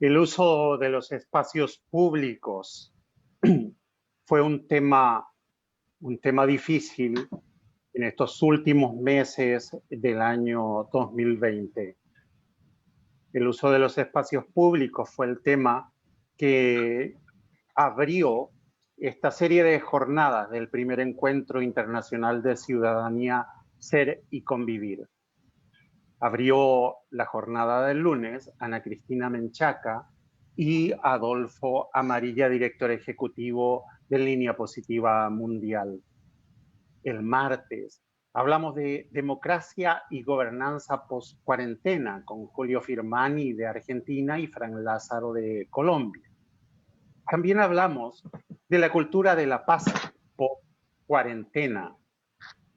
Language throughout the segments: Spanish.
El uso de los espacios públicos fue un tema difícil en estos últimos meses del año 2020. El uso de los espacios públicos fue el tema que abrió esta serie de jornadas del primer encuentro internacional de ciudadanía, ser y convivir. Abrió la jornada del lunes Ana Cristina Menchaca y Adolfo Amarilla, director ejecutivo de Línea Positiva Mundial. El martes hablamos de democracia y gobernanza post-cuarentena con Julio Firmani de Argentina y Fran Lázaro de Colombia. También hablamos de la cultura de la paz post-cuarentena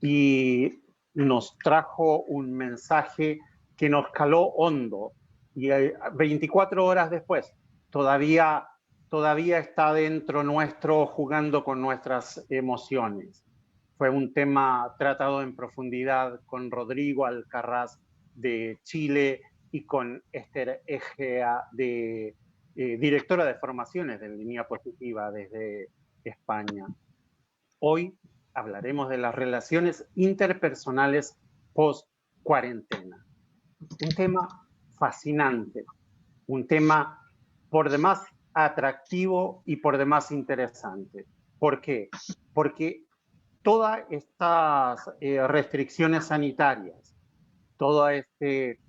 y nos trajo un mensaje que nos caló hondo y 24 horas después todavía está dentro nuestro, jugando con nuestras emociones. Fue un tema tratado en profundidad con Rodrigo Alcaraz de Chile y con Esther Egea, directora de formaciones de Línea Positiva desde España. Hoy hablaremos de las relaciones interpersonales post-cuarentena. Un tema fascinante, un tema por demás atractivo y por demás interesante. ¿Por qué? Porque todas estas restricciones sanitarias, todo este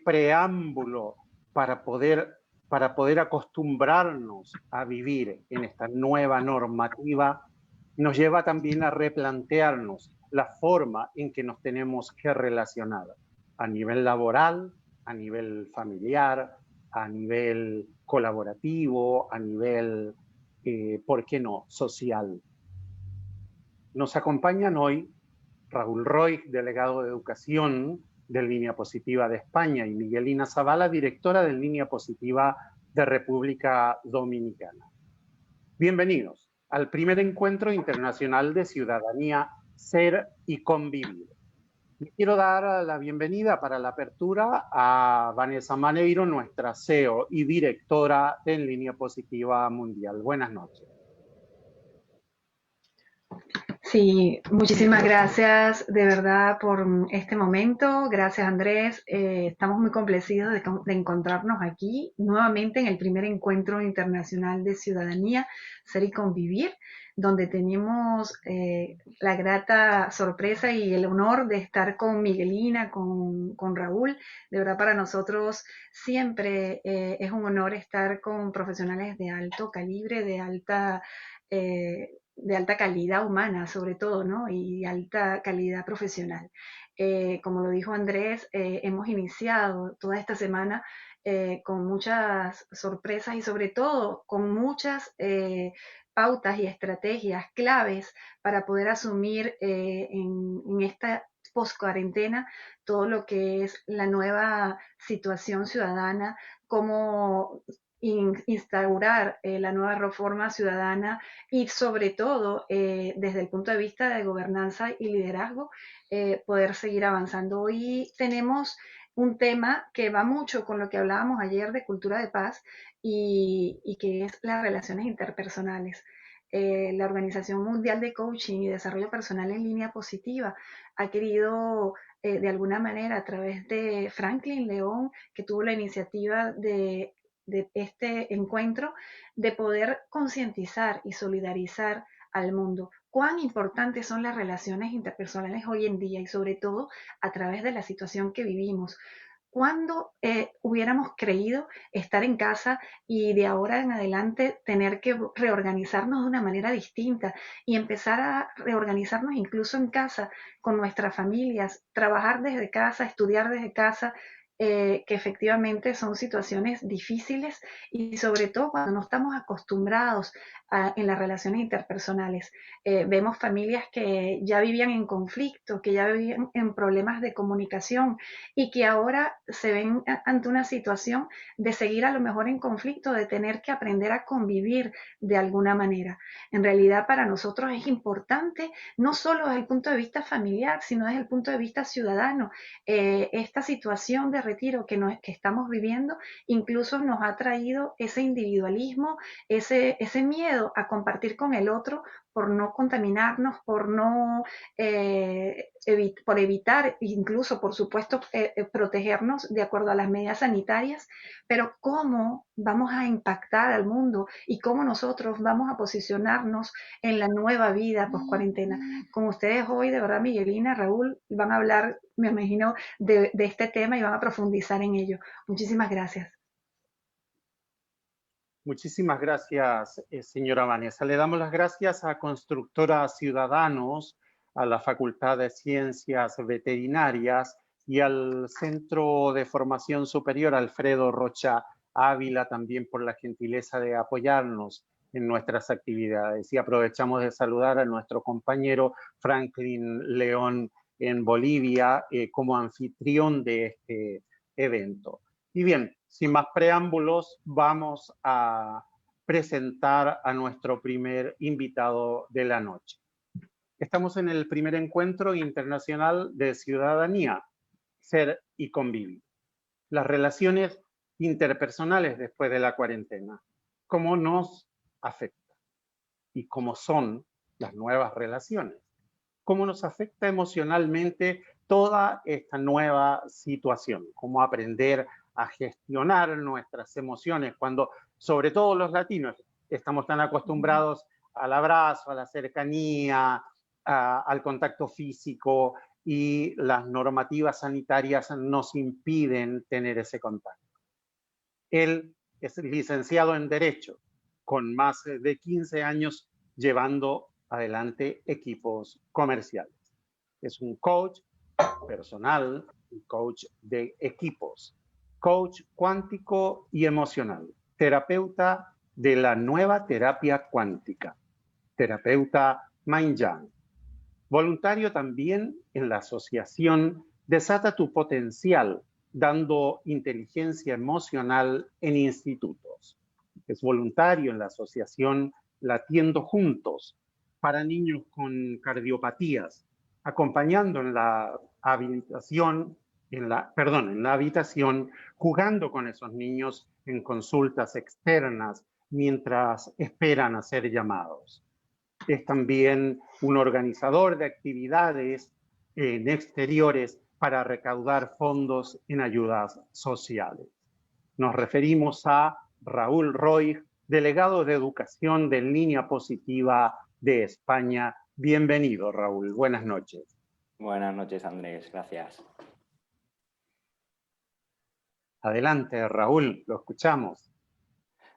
preámbulo para poder acostumbrarnos a vivir en esta nueva normativa, nos lleva también a replantearnos la forma en que nos tenemos que relacionar a nivel laboral, a nivel familiar, a nivel colaborativo, a nivel, ¿por qué no?, social. Nos acompañan hoy Raúl Roig, delegado de Educación de Línea Positiva de España, y Miguelina Zavala, directora de Línea Positiva de República Dominicana. Bienvenidos al primer encuentro internacional de ciudadanía, ser y convivir. Quiero dar la bienvenida para la apertura a Vanessa Maneiro, nuestra CEO y directora de Línea Positiva Mundial. Buenas noches. Sí, muchísimas gracias de verdad por este momento. Gracias, Andrés. Estamos muy complacidos de encontrarnos aquí nuevamente en el primer encuentro internacional de ciudadanía, ser y convivir, donde tenemos la grata sorpresa y el honor de estar con Miguelina, con Raúl. De verdad, para nosotros siempre es un honor estar con profesionales de alto calibre, de alta calidad humana, sobre todo, ¿no? Y alta calidad profesional. Como lo dijo Andrés, hemos iniciado toda esta semana con muchas sorpresas y sobre todo con muchas pautas y estrategias claves para poder asumir en esta post-cuarentena todo lo que es la nueva situación ciudadana, cómo instaurar la nueva reforma ciudadana y sobre todo desde el punto de vista de gobernanza y liderazgo, poder seguir avanzando. Hoy tenemos un tema que va mucho con lo que hablábamos ayer de cultura de paz y que es las relaciones interpersonales. La Organización Mundial de Coaching y Desarrollo Personal en Línea Positiva ha querido de alguna manera a través de Franklin León, que tuvo la iniciativa de este encuentro, de poder concientizar y solidarizar al mundo. Cuán importantes son las relaciones interpersonales hoy en día y sobre todo a través de la situación que vivimos. ¿Cuándo hubiéramos creído estar en casa y de ahora en adelante tener que reorganizarnos de una manera distinta y empezar a reorganizarnos incluso en casa con nuestras familias, trabajar desde casa, estudiar desde casa? Que efectivamente son situaciones difíciles y sobre todo cuando no estamos acostumbrados en las relaciones interpersonales. Vemos familias que ya vivían en conflicto, que ya vivían en problemas de comunicación y que ahora se ven ante una situación de seguir a lo mejor en conflicto, de tener que aprender a convivir de alguna manera. En realidad para nosotros es importante, no solo desde el punto de vista familiar, sino desde el punto de vista ciudadano, esta situación de retiro que estamos viviendo, incluso nos ha traído ese individualismo, ese miedo a compartir con el otro por no contaminarnos, por evitar, incluso, por supuesto, protegernos de acuerdo a las medidas sanitarias, pero cómo vamos a impactar al mundo y cómo nosotros vamos a posicionarnos en la nueva vida post cuarentena. Con ustedes hoy, de verdad, Miguelina, Raúl, van a hablar, me imagino, de este tema y van a profundizar en ello. Muchísimas gracias. Muchísimas gracias, señora Vanessa. Le damos las gracias a Constructora Ciudadanos, a la Facultad de Ciencias Veterinarias y al Centro de Formación Superior Alfredo Rocha Ávila también por la gentileza de apoyarnos en nuestras actividades. Y aprovechamos de saludar a nuestro compañero Franklin León en Bolivia como anfitrión de este evento. Y bien, sin más preámbulos, vamos a presentar a nuestro primer invitado de la noche. Estamos en el primer encuentro internacional de ciudadanía, ser y convivir. Las relaciones interpersonales después de la cuarentena, cómo nos afecta y cómo son las nuevas relaciones, cómo nos afecta emocionalmente toda esta nueva situación, cómo aprender a gestionar nuestras emociones cuando, sobre todo los latinos, estamos tan acostumbrados al abrazo, a la cercanía, al contacto físico y las normativas sanitarias nos impiden tener ese contacto. Él es licenciado en Derecho, con más de 15 años llevando adelante equipos comerciales. Es un coach personal y coach de equipos, coach cuántico y emocional, terapeuta de la nueva terapia cuántica, terapeuta Mind Yang, voluntario también en la asociación Desata tu Potencial, dando inteligencia emocional en institutos. Es voluntario en la asociación Latiendo Juntos para niños con cardiopatías, acompañando en la habitación, en la habitación, jugando con esos niños en consultas externas mientras esperan a ser llamados. Es también un organizador de actividades en exteriores para recaudar fondos en ayudas sociales. Nos referimos a Raúl Roig, delegado de Educación de Línea Positiva de España. Bienvenido, Raúl. Buenas noches. Buenas noches, Andrés. Gracias. Adelante, Raúl. Lo escuchamos.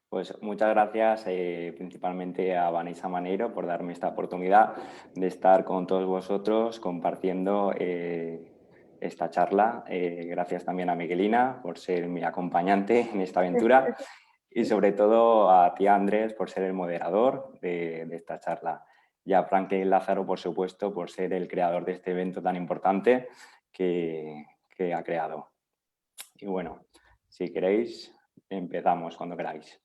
Pues muchas gracias principalmente a Vanessa Manero por darme esta oportunidad de estar con todos vosotros compartiendo esta charla. Gracias también a Miguelina por ser mi acompañante en esta aventura y sobre todo a ti, Andrés, por ser el moderador de esta charla. Y a Franklin Lázaro, por supuesto, por ser el creador de este evento tan importante que ha creado. Y bueno, si queréis, empezamos cuando queráis.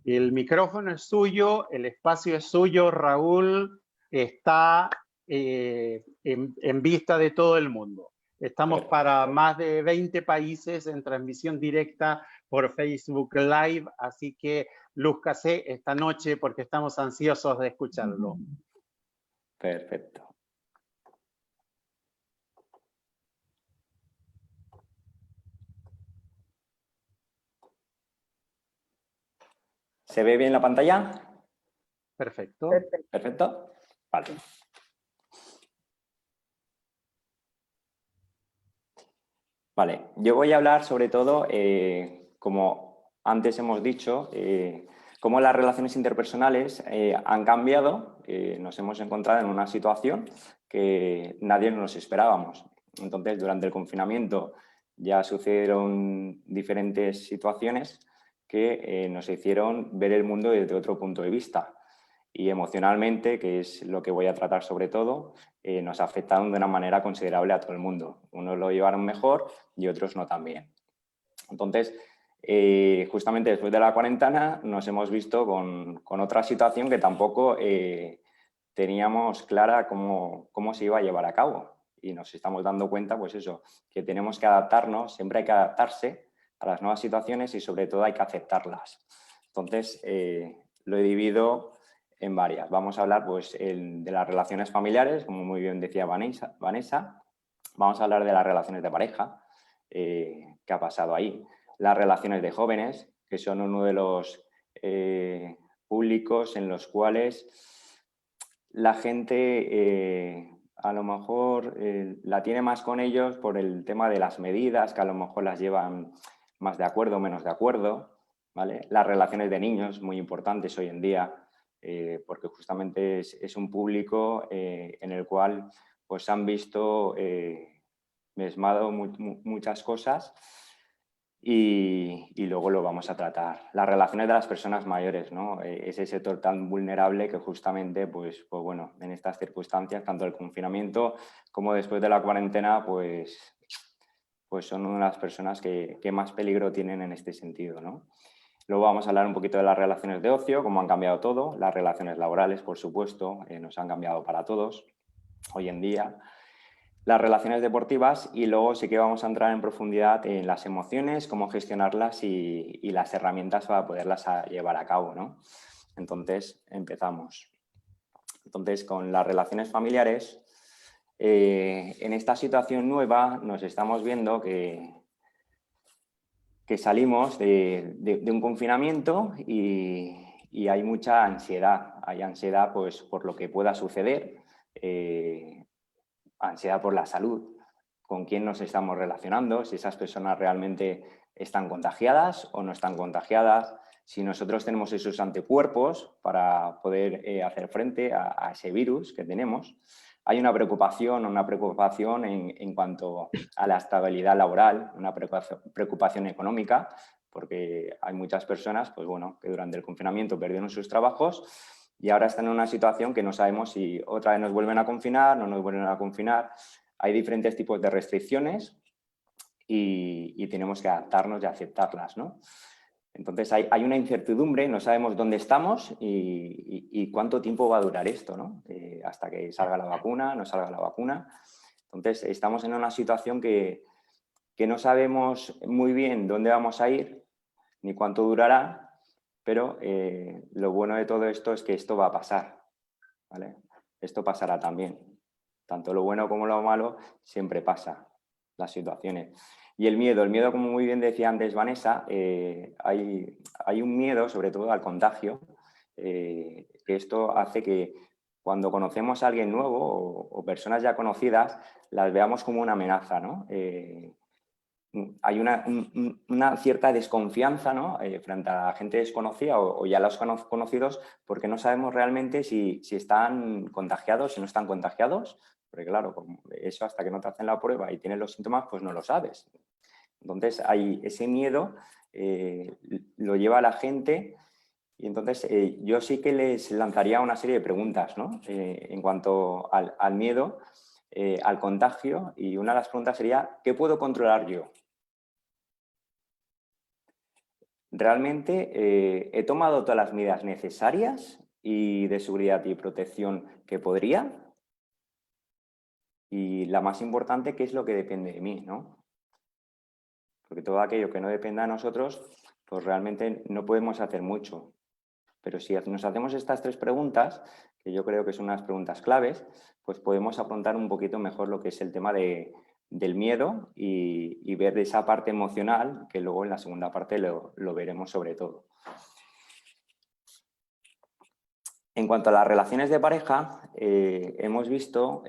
El micrófono es suyo, el espacio es suyo, Raúl, está en vista de todo el mundo. Estamos para más de 20 países en transmisión directa por Facebook Live, así que lúzcase esta noche porque estamos ansiosos de escucharlo. Perfecto. ¿Se ve bien la pantalla? Perfecto. Perfecto. Vale. Vale, yo voy a hablar sobre todo, como antes hemos dicho, cómo las relaciones interpersonales han cambiado. Nos hemos encontrado en una situación que nadie nos esperábamos. Entonces, durante el confinamiento ya sucedieron diferentes situaciones que nos hicieron ver el mundo desde otro punto de vista. Y emocionalmente, que es lo que voy a tratar sobre todo, nos afectaron de una manera considerable a todo el mundo. Unos lo llevaron mejor y otros no tan bien. Entonces, justamente después de la cuarentena nos hemos visto con otra situación que tampoco teníamos clara cómo se iba a llevar a cabo. y nos estamos dando cuenta, pues eso, que tenemos que adaptarnos, siempre hay que adaptarse a las nuevas situaciones y sobre todo hay que aceptarlas. Entonces, lo he dividido en varias. Vamos a hablar pues, de las relaciones familiares, como muy bien decía Vanessa. Vamos a hablar de las relaciones de pareja, qué ha pasado ahí. Las relaciones de jóvenes, que son uno de los públicos en los cuales la gente a lo mejor la tiene más con ellos por el tema de las medidas, que a lo mejor las llevan más de acuerdo o menos de acuerdo, ¿vale? Las relaciones de niños, muy importantes hoy en día, porque justamente es un público en el cual pues, han visto mesmado muchas cosas y luego lo vamos a tratar. Las relaciones de las personas mayores, ¿no? Ese sector tan vulnerable que justamente, pues bueno, en estas circunstancias, tanto el confinamiento como después de la cuarentena, pues son una de las personas que más peligro tienen en este sentido, ¿no? Luego vamos a hablar un poquito de las relaciones de ocio, cómo han cambiado todo, las relaciones laborales, por supuesto, nos han cambiado para todos hoy en día. Las relaciones deportivas y luego sí que vamos a entrar en profundidad en las emociones, cómo gestionarlas y las herramientas para poderlas llevar a cabo, ¿no? Entonces, empezamos. Entonces, con las relaciones familiares, en esta situación nueva nos estamos viendo que salimos de un confinamiento y hay mucha ansiedad. Hay ansiedad pues, por lo que pueda suceder, ansiedad por la salud, con quién nos estamos relacionando, si esas personas realmente están contagiadas o no están contagiadas, si nosotros tenemos esos anticuerpos para poder hacer frente a ese virus que tenemos. Hay una preocupación en cuanto a la estabilidad laboral, una preocupación económica, porque hay muchas personas pues, bueno, que durante el confinamiento perdieron sus trabajos y ahora están en una situación que no sabemos si otra vez nos vuelven a confinar, no nos vuelven a confinar. Hay diferentes tipos de restricciones y tenemos que adaptarnos y aceptarlas, ¿no? Entonces hay una incertidumbre, no sabemos dónde estamos y cuánto tiempo va a durar esto, ¿no? Hasta que salga la vacuna, no salga la vacuna. Entonces estamos en una situación que no sabemos muy bien dónde vamos a ir ni cuánto durará, pero lo bueno de todo esto es que esto va a pasar, ¿vale? Esto pasará también. Tanto lo bueno como lo malo siempre pasa, las situaciones. Y el miedo, como muy bien decía antes Vanessa, hay un miedo sobre todo al contagio, que esto hace que cuando conocemos a alguien nuevo o personas ya conocidas, las veamos como una amenaza, ¿no? Hay una cierta desconfianza, ¿no? Frente a la gente desconocida o ya los conocidos, porque no sabemos realmente si están contagiados, si no están contagiados, porque claro, eso hasta que no te hacen la prueba y tienes los síntomas, pues no lo sabes. Entonces, hay ese miedo, lo lleva a la gente y entonces yo sí que les lanzaría una serie de preguntas, ¿no? En cuanto al miedo, al contagio, y una de las preguntas sería, ¿qué puedo controlar yo? Realmente he tomado todas las medidas necesarias y de seguridad y protección que podría. Y la más importante, ¿qué es lo que depende de mí, ¿no? Porque todo aquello que no dependa de nosotros, pues realmente no podemos hacer mucho. Pero si nos hacemos estas tres preguntas, que yo creo que son unas preguntas claves, pues podemos afrontar un poquito mejor lo que es el tema del miedo y ver esa parte emocional, que luego en la segunda parte lo veremos sobre todo. En cuanto a las relaciones de pareja, hemos visto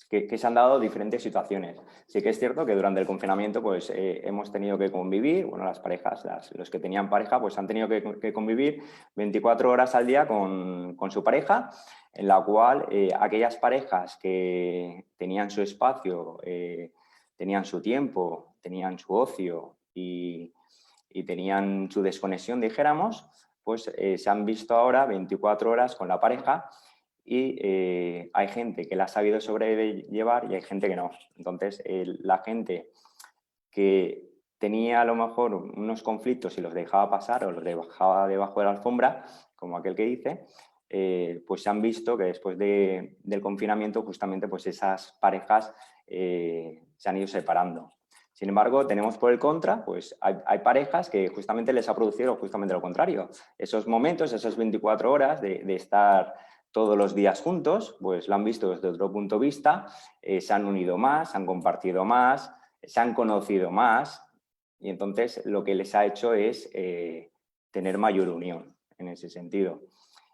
que se han dado diferentes situaciones. Sí que es cierto que durante el confinamiento pues, hemos tenido que convivir, bueno, las parejas, los que tenían pareja, pues han tenido que convivir 24 horas al día con su pareja, en la cual aquellas parejas que tenían su espacio, tenían su tiempo, tenían su ocio y tenían su desconexión, dijéramos, pues se han visto ahora 24 horas con la pareja y hay gente que la ha sabido sobrellevar y hay gente que no. Entonces, la gente que tenía a lo mejor unos conflictos y los dejaba pasar o los dejaba debajo de la alfombra, como aquel que dice, pues se han visto que después del confinamiento justamente pues esas parejas se han ido separando. Sin embargo, tenemos por el contra, pues hay parejas que justamente les ha producido justamente lo contrario. Esos momentos, esas 24 horas de estar todos los días juntos, pues lo han visto desde otro punto de vista, se han unido más, se han compartido más, se han conocido más y entonces lo que les ha hecho es tener mayor unión en ese sentido.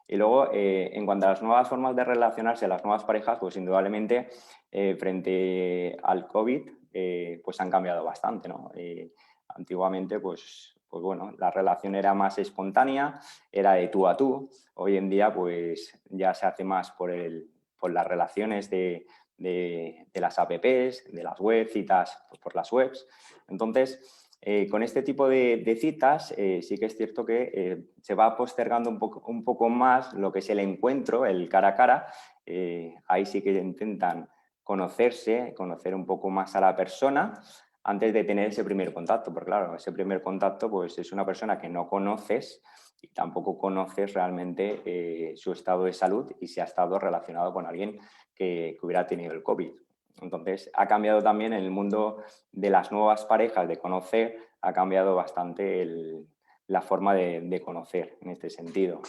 Y luego, en cuanto a las nuevas formas de relacionarse, las nuevas parejas, pues indudablemente frente al COVID, pues han cambiado bastante, ¿no? Antiguamente, pues bueno, la relación era más espontánea, era de tú a tú. Hoy en día, pues ya se hace más por las relaciones de las apps, de las webs, citas pues, por las webs. Entonces, con este tipo de citas sí que es cierto que se va postergando un poco más lo que es el encuentro, el cara a cara. Ahí sí que intentan conocerse, conocer un poco más a la persona antes de tener ese primer contacto, porque claro, ese primer contacto pues es una persona que no conoces y tampoco conoces realmente su estado de salud y si ha estado relacionado con alguien que hubiera tenido el COVID. Entonces, ha cambiado también en el mundo de las nuevas parejas de conocer, ha cambiado bastante la forma de conocer en este sentido.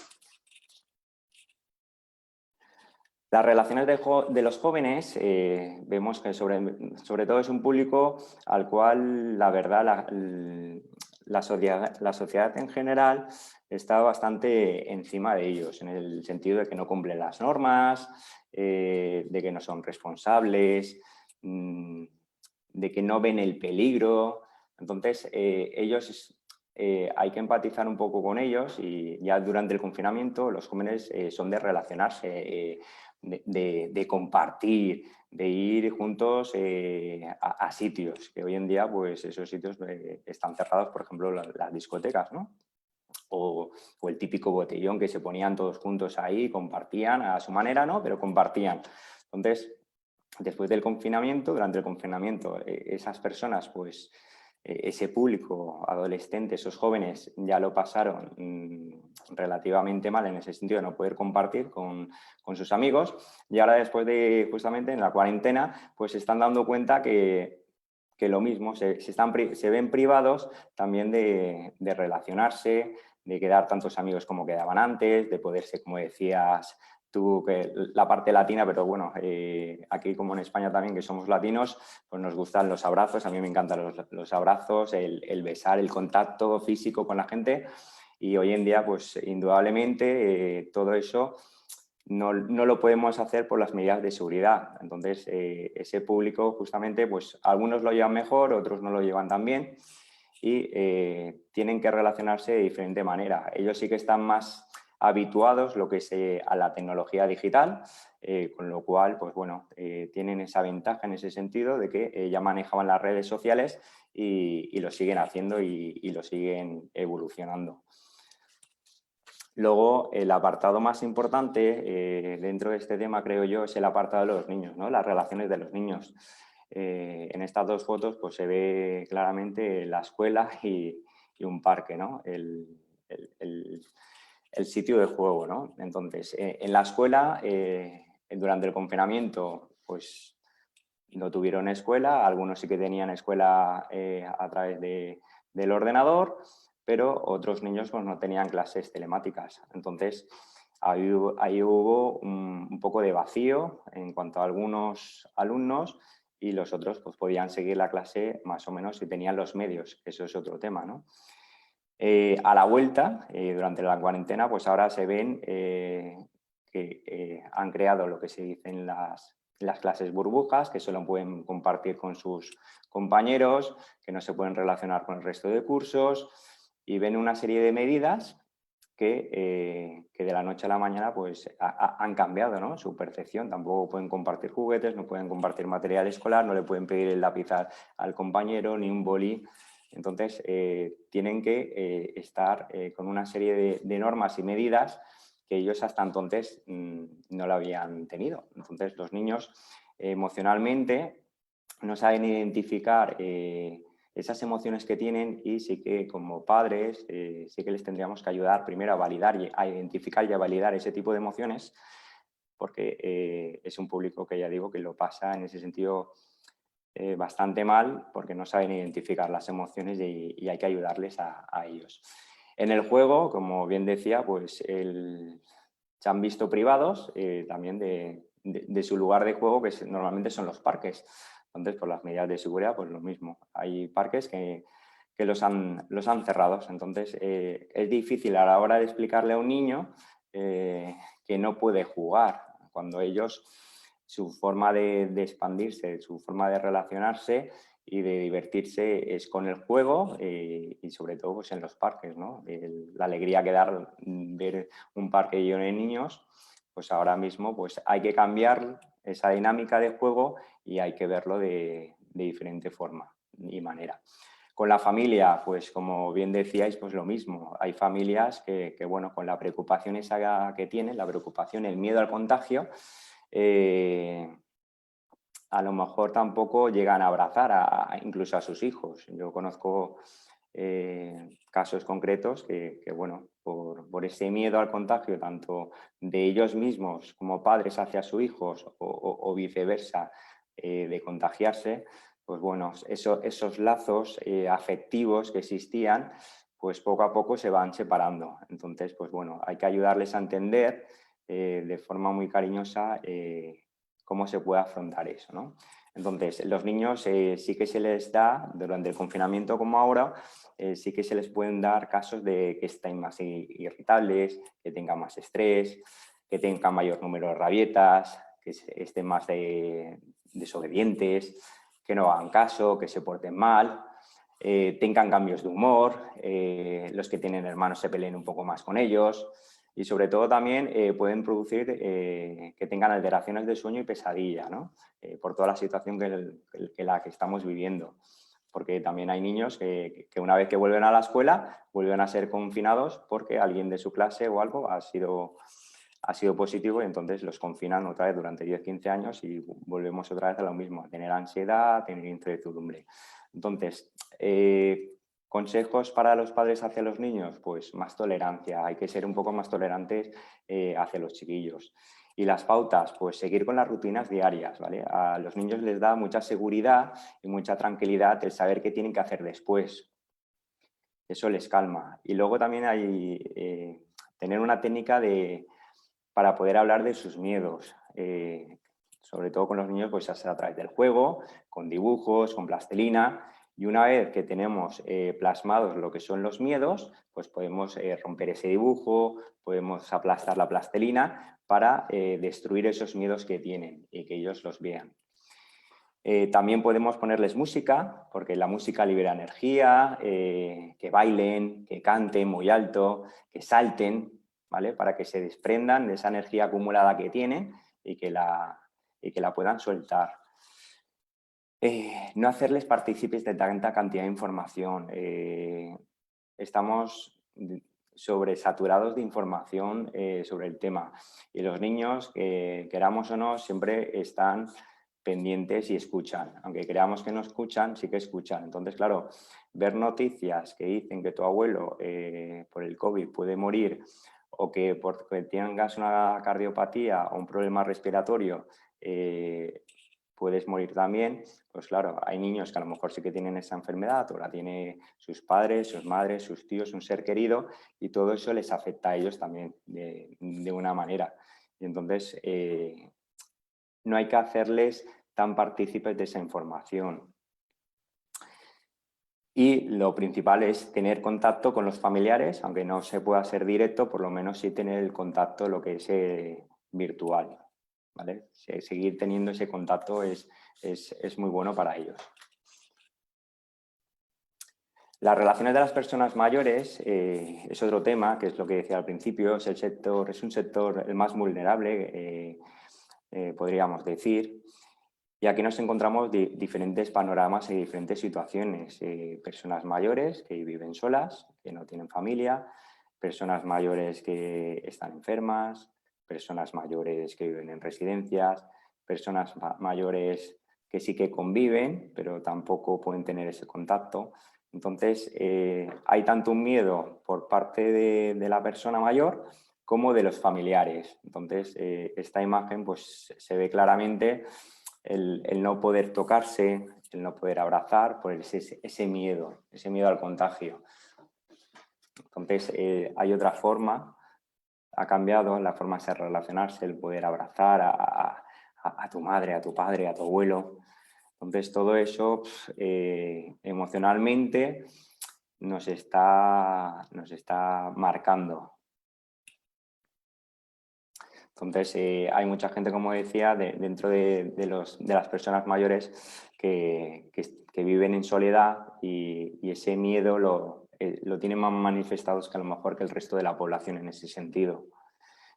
Las relaciones de los jóvenes, vemos que sobre todo es un público al cual, la verdad, la sociedad en general está bastante encima de ellos, en el sentido de que no cumplen las normas, de que no son responsables, de que no ven el peligro. Entonces, ellos hay que empatizar un poco con ellos y ya durante el confinamiento los jóvenes son de relacionarse, de compartir, de ir juntos a sitios, que hoy en día pues esos sitios están cerrados, por ejemplo, las discotecas, ¿no? O el típico botellón que se ponían todos juntos ahí, compartían a su manera, ¿no? Pero compartían. Entonces, después del confinamiento, durante el confinamiento, esas personas, pues ese público adolescente, esos jóvenes ya lo pasaron relativamente mal en ese sentido de no poder compartir con sus amigos y ahora después de justamente en la cuarentena pues se están dando cuenta que lo mismo, se ven privados también de relacionarse, de quedar tantos amigos como quedaban antes, de poderse, como decías tú, que la parte latina, pero bueno, aquí como en España también, que somos latinos, pues nos gustan los abrazos, a mí me encantan los abrazos, el besar, el contacto físico con la gente y hoy en día, pues indudablemente todo eso no lo podemos hacer por las medidas de seguridad. Entonces, ese público justamente, pues algunos lo llevan mejor, otros no lo llevan tan bien y tienen que relacionarse de diferente manera. Ellos sí que están más habituados lo que es a la tecnología digital, con lo cual, pues bueno, tienen esa ventaja en ese sentido de que ya manejaban las redes sociales y lo siguen haciendo y lo siguen evolucionando. Luego, el apartado más importante dentro de este tema, creo yo, es el apartado de los niños, ¿no? Las relaciones de los niños. En estas dos fotos pues, se ve claramente la escuela y un parque, ¿no? El sitio de juego, ¿no? Entonces, en la escuela, durante el confinamiento, pues no tuvieron escuela, algunos sí que tenían escuela a través del ordenador, pero otros niños pues, no tenían clases telemáticas. Entonces, ahí hubo un poco de vacío en cuanto a algunos alumnos y los otros pues, podían seguir la clase más o menos si tenían los medios, eso es otro tema, ¿no? A la vuelta, durante la cuarentena, pues ahora se ven que han creado lo que se dice en las clases burbujas, que solo pueden compartir con sus compañeros, que no se pueden relacionar con el resto de cursos y ven una serie de medidas que de la noche a la mañana pues, han cambiado, ¿no? Su percepción. Tampoco pueden compartir juguetes, no pueden compartir material escolar, no le pueden pedir el lápiz al compañero ni un boli. Entonces, tienen que estar con una serie de normas y medidas que ellos hasta entonces no lo habían tenido. Entonces, los niños emocionalmente no saben identificar esas emociones que tienen y sí que como padres sí que les tendríamos que ayudar primero a validar, a identificar y a validar ese tipo de emociones, porque es un público que ya digo que lo pasa en ese sentido bastante mal porque no saben identificar las emociones y hay que ayudarles a ellos. En el juego, como bien decía, pues se han visto privados también de su lugar de juego, que normalmente son los parques. Entonces, por las medidas de seguridad, pues lo mismo. Hay parques que los han cerrado. Entonces, es difícil a la hora de explicarle a un niño que no puede jugar, cuando ellos, su forma de expandirse, su forma de relacionarse y de divertirse es con el juego y sobre todo pues, en los parques, ¿no? La alegría que da ver un parque lleno de niños, pues ahora mismo pues, hay que cambiar esa dinámica de juego y hay que verlo de diferente forma y manera. Con la familia, pues como bien decíais, pues lo mismo. Hay familias que bueno, con la preocupación esa que tienen, la preocupación, el miedo al contagio, a lo mejor tampoco llegan a abrazar incluso a sus hijos. Yo conozco casos concretos que bueno, por ese miedo al contagio, tanto de ellos mismos como padres hacia sus hijos o viceversa, de contagiarse, pues bueno, esos lazos afectivos que existían, pues poco a poco se van separando. Entonces, pues bueno, hay que ayudarles a entender de forma muy cariñosa cómo se puede afrontar eso, ¿no? Entonces, los niños sí que se les da, durante el confinamiento como ahora, sí que se les pueden dar casos de que estén más irritables, que tengan más estrés, que tengan mayor número de rabietas, que estén más desobedientes, que no hagan caso, que se porten mal, tengan cambios de humor, los que tienen hermanos se peleen un poco más con ellos y sobre todo también pueden producir que tengan alteraciones de sueño y pesadilla, ¿no? Por toda la situación que estamos viviendo. Porque también hay niños que una vez que vuelven a la escuela vuelven a ser confinados porque alguien de su clase o algo ha sido positivo y entonces los confinan otra vez durante 10-15 años y volvemos otra vez a lo mismo, a tener ansiedad, a tener incertidumbre. Entonces, consejos para los padres hacia los niños, pues más tolerancia, hay que ser un poco más tolerantes hacia los chiquillos. Y las pautas, pues seguir con las rutinas diarias, ¿vale? A los niños les da mucha seguridad y mucha tranquilidad el saber qué tienen que hacer después. Eso les calma. Y luego también hay tener una técnica para poder hablar de sus miedos. Sobre todo con los niños, pues a través del juego, con dibujos, con plastilina. Y una vez que tenemos plasmados lo que son los miedos, pues podemos romper ese dibujo, podemos aplastar la plastilina para destruir esos miedos que tienen y que ellos los vean. También podemos ponerles música, porque la música libera energía, que bailen, que canten muy alto, que salten, ¿vale? Para que se desprendan de esa energía acumulada que tienen y que la puedan soltar. No hacerles partícipes de tanta cantidad de información. Estamos sobresaturados de información sobre el tema y los niños, queramos o no, siempre están pendientes y escuchan. Aunque creamos que no escuchan, sí que escuchan. Entonces, claro, ver noticias que dicen que tu abuelo por el COVID puede morir o que porque tengas una cardiopatía o un problema respiratorio puedes morir también, pues claro, hay niños que a lo mejor sí que tienen esa enfermedad o la tienen sus padres, sus madres, sus tíos, un ser querido y todo eso les afecta a ellos también de una manera. Y entonces no hay que hacerles tan partícipes de esa información. Y lo principal es tener contacto con los familiares, aunque no se pueda ser directo, por lo menos sí tener el contacto, lo que es virtual, ¿vale? Seguir teniendo ese contacto es muy bueno para ellos. Las relaciones de las personas mayores es otro tema, que es lo que decía al principio, es un sector el más vulnerable, podríamos decir. Y aquí nos encontramos diferentes panoramas y diferentes situaciones. Personas mayores que viven solas, que no tienen familia, personas mayores que están enfermas, personas mayores que viven en residencias, personas mayores que sí que conviven, pero tampoco pueden tener ese contacto. Entonces, hay tanto un miedo por parte de la persona mayor como de los familiares. Entonces, esta imagen pues, se ve claramente el no poder tocarse, el no poder abrazar, por ese miedo al contagio. Entonces, hay otra forma, ha cambiado la forma de relacionarse, el poder abrazar a tu madre, a tu padre, a tu abuelo. Entonces, todo eso emocionalmente nos está marcando. Entonces, hay mucha gente, como decía, dentro de las personas mayores que viven en soledad y ese miedo lo tienen más manifestados que a lo mejor que el resto de la población en ese sentido.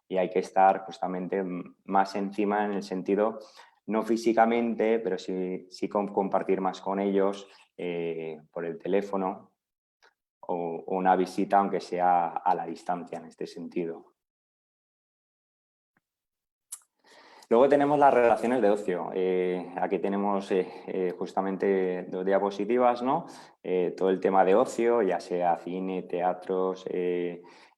Y hay que estar justamente más encima en el sentido, no físicamente, pero sí compartir más con ellos por el teléfono o una visita, aunque sea a la distancia en este sentido. Luego tenemos las relaciones de ocio. Aquí tenemos justamente 2 diapositivas, ¿no? Todo el tema de ocio, ya sea cine, teatros,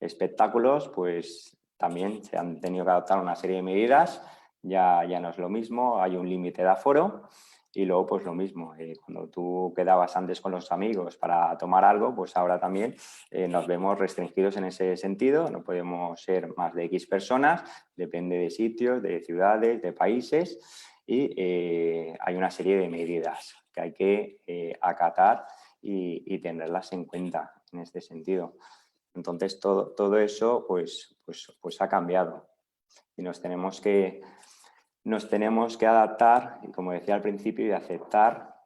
espectáculos, pues también se han tenido que adoptar una serie de medidas. Ya no es lo mismo, hay un límite de aforo. Y luego, pues lo mismo, cuando tú quedabas antes con los amigos para tomar algo, pues ahora también nos vemos restringidos en ese sentido. No podemos ser más de X personas, depende de sitios, de ciudades, de países, y hay una serie de medidas que hay que acatar y tenerlas en cuenta en este sentido. Entonces, todo eso pues ha cambiado y nos tenemos que adaptar, y como decía al principio, y aceptar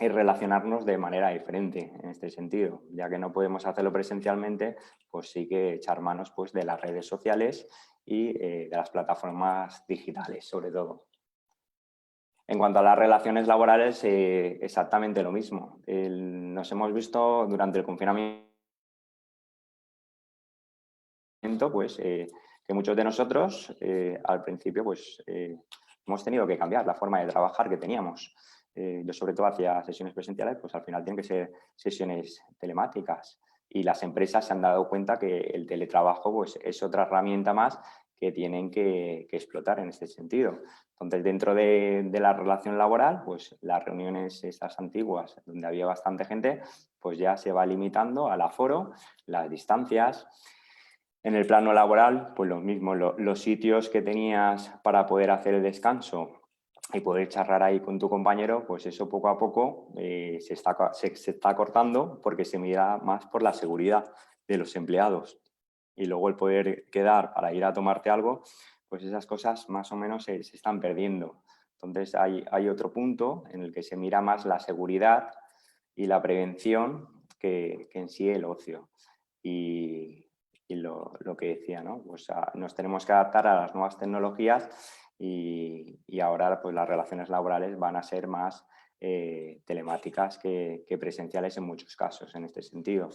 y relacionarnos de manera diferente en este sentido. Ya que no podemos hacerlo presencialmente, pues sí que echar manos pues, de las redes sociales y de las plataformas digitales, sobre todo. En cuanto a las relaciones laborales, exactamente lo mismo. Nos hemos visto durante el confinamiento pues, que muchos de nosotros al principio pues, hemos tenido que cambiar la forma de trabajar que teníamos. Yo sobre todo hacía sesiones presenciales, pues al final tienen que ser sesiones telemáticas y las empresas se han dado cuenta que el teletrabajo pues, es otra herramienta más que tienen que explotar en este sentido. Entonces, dentro de la relación laboral, pues las reuniones estas antiguas, donde había bastante gente, pues ya se va limitando al aforo, las distancias. En el plano laboral, pues lo mismo, los sitios que tenías para poder hacer el descanso y poder charlar ahí con tu compañero, pues eso poco a poco se está cortando porque se mira más por la seguridad de los empleados. Y luego el poder quedar para ir a tomarte algo, pues esas cosas más o menos se están perdiendo. Entonces hay otro punto en el que se mira más la seguridad y la prevención que en sí el ocio. Y lo que decía, ¿no? Pues nos tenemos que adaptar a las nuevas tecnologías y ahora pues, las relaciones laborales van a ser más telemáticas que presenciales en muchos casos en este sentido.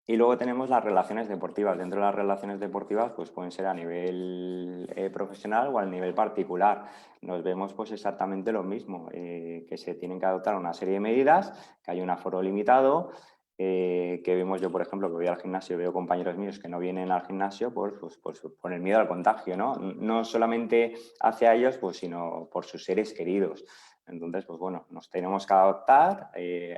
Y luego tenemos las relaciones deportivas. Dentro de las relaciones deportivas pues pueden ser a nivel profesional o a nivel particular. Nos vemos pues exactamente lo mismo, que se tienen que adoptar una serie de medidas, que hay un aforo limitado, que vemos yo, por ejemplo, que voy al gimnasio y veo compañeros míos que no vienen al gimnasio por el miedo al contagio, ¿no? No solamente hacia ellos, pues, sino por sus seres queridos. Entonces, pues bueno, nos tenemos que adaptar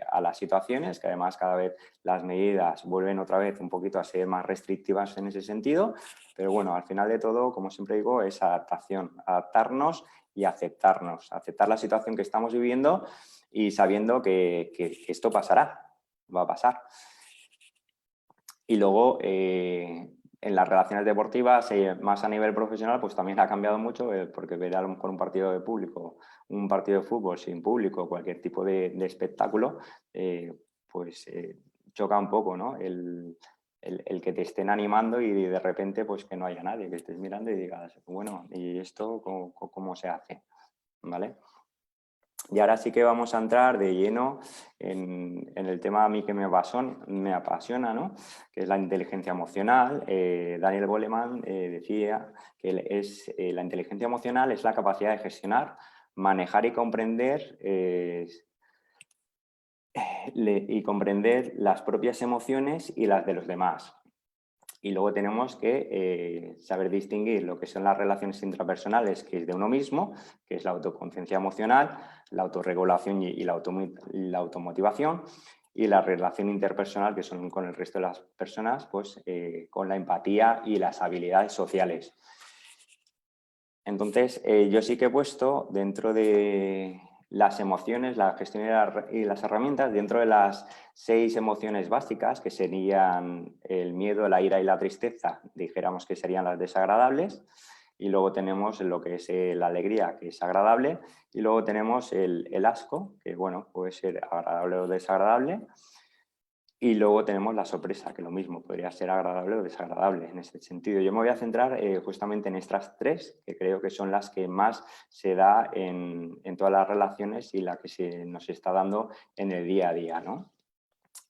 a las situaciones, que además cada vez las medidas vuelven otra vez un poquito a ser más restrictivas en ese sentido, pero bueno, al final de todo, como siempre digo, es adaptación, adaptarnos y aceptarnos, aceptar la situación que estamos viviendo y sabiendo que esto pasará, va a pasar. Y luego, en las relaciones deportivas, más a nivel profesional, pues también ha cambiado mucho, porque ver a lo mejor un partido de público, un partido de fútbol sin público, cualquier tipo de espectáculo, pues choca un poco, ¿no? El que te estén animando y de repente pues que no haya nadie, que estés mirando y digas, bueno, ¿y esto cómo se hace? ¿Vale? Y ahora sí que vamos a entrar de lleno en el tema a mí que me apasiona, ¿no? Que es la inteligencia emocional. Daniel Goleman decía que la inteligencia emocional es la capacidad de gestionar, manejar y comprender las propias emociones y las de los demás. Y luego tenemos que saber distinguir lo que son las relaciones intrapersonales, que es de uno mismo, que es la autoconciencia emocional, la autorregulación y la automotivación, y la relación interpersonal, que son con el resto de las personas, pues con la empatía y las habilidades sociales. Entonces, yo sí que he puesto dentro de las emociones, la gestión y las herramientas, dentro de las 6 emociones básicas, que serían el miedo, la ira y la tristeza, dijéramos que serían las desagradables, y luego tenemos lo que es la alegría, que es agradable, y luego tenemos el asco, que bueno, puede ser agradable o desagradable, y luego tenemos la sorpresa, que lo mismo, podría ser agradable o desagradable en ese sentido. Yo me voy a centrar justamente en estas 3, que creo que son las que más se da en todas las relaciones y la que se nos está dando en el día a día, ¿no?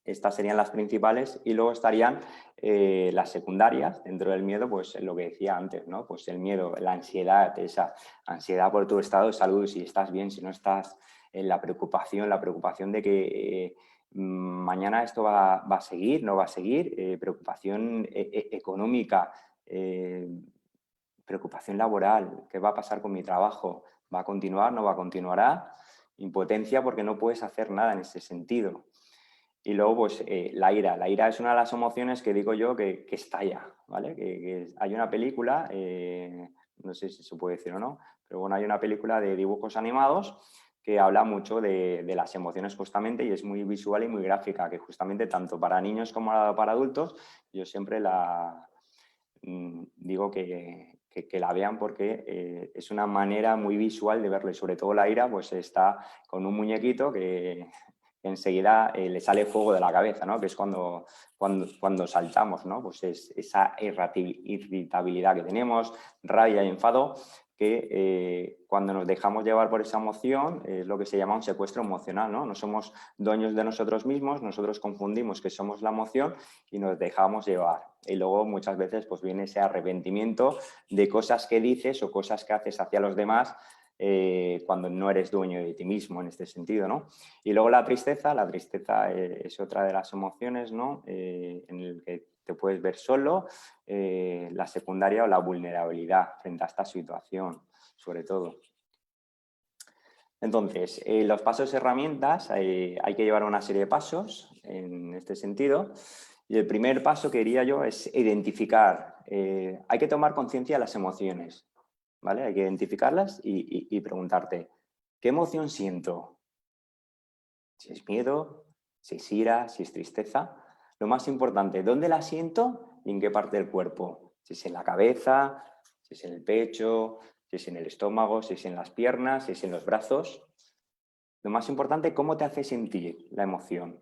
Estas serían las principales y luego estarían las secundarias. Dentro del miedo, pues lo que decía antes, ¿no? Pues el miedo, la ansiedad, esa ansiedad por tu estado de salud, si estás bien, si no estás, la preocupación de que mañana esto va a seguir, no va a seguir, preocupación económica, preocupación laboral, ¿qué va a pasar con mi trabajo? ¿Va a continuar? ¿No va a continuar? Impotencia porque no puedes hacer nada en ese sentido. Y luego, pues, la ira. La ira es una de las emociones que digo yo que estalla, ¿vale? Que hay una película, no sé si se puede decir o no, pero bueno, hay una película de dibujos animados que habla mucho de las emociones justamente y es muy visual y muy gráfica, que justamente tanto para niños como para adultos, yo siempre digo que la vean porque es una manera muy visual de verlo y sobre todo la ira pues está con un muñequito que enseguida le sale fuego de la cabeza, ¿no? Que es cuando saltamos, ¿no? Pues es esa irritabilidad que tenemos, rabia y enfado, que cuando nos dejamos llevar por esa emoción es lo que se llama un secuestro emocional, ¿no? No somos dueños de nosotros mismos, nosotros confundimos que somos la emoción y nos dejamos llevar. Y luego muchas veces pues viene ese arrepentimiento de cosas que dices o cosas que haces hacia los demás cuando no eres dueño de ti mismo en este sentido, ¿no? Y luego la tristeza es otra de las emociones, ¿no? En el que te puedes ver solo, la secundaria o la vulnerabilidad frente a esta situación, sobre todo. Entonces, los pasos herramientas, hay que llevar una serie de pasos en este sentido. Y el primer paso que diría yo es identificar. Hay que tomar conciencia de las emociones, ¿vale? Hay que identificarlas y preguntarte, ¿qué emoción siento? Si es miedo, si es ira, si es tristeza. Lo más importante, ¿dónde la siento y en qué parte del cuerpo? Si es en la cabeza, si es en el pecho, si es en el estómago, si es en las piernas, si es en los brazos. Lo más importante, ¿cómo te hace sentir la emoción?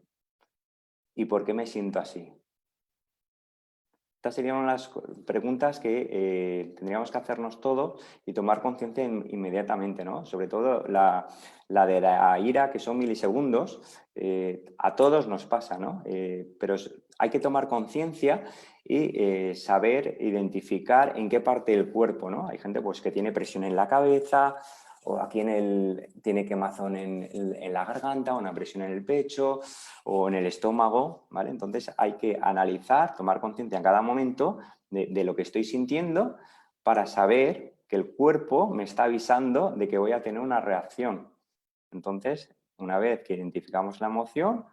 ¿Y por qué me siento así? Estas serían las preguntas que tendríamos que hacernos todos y tomar conciencia inmediatamente, ¿no? Sobre todo la de la ira, que son milisegundos, a todos nos pasa, ¿no? Pero hay que tomar conciencia y saber identificar en qué parte del cuerpo, ¿no? Hay gente pues, que tiene presión en la cabeza o aquí tiene quemazón en la garganta, o una presión en el pecho o en el estómago, ¿vale? Entonces hay que analizar, tomar conciencia en cada momento de lo que estoy sintiendo para saber que el cuerpo me está avisando de que voy a tener una reacción. Entonces, una vez que identificamos la emoción,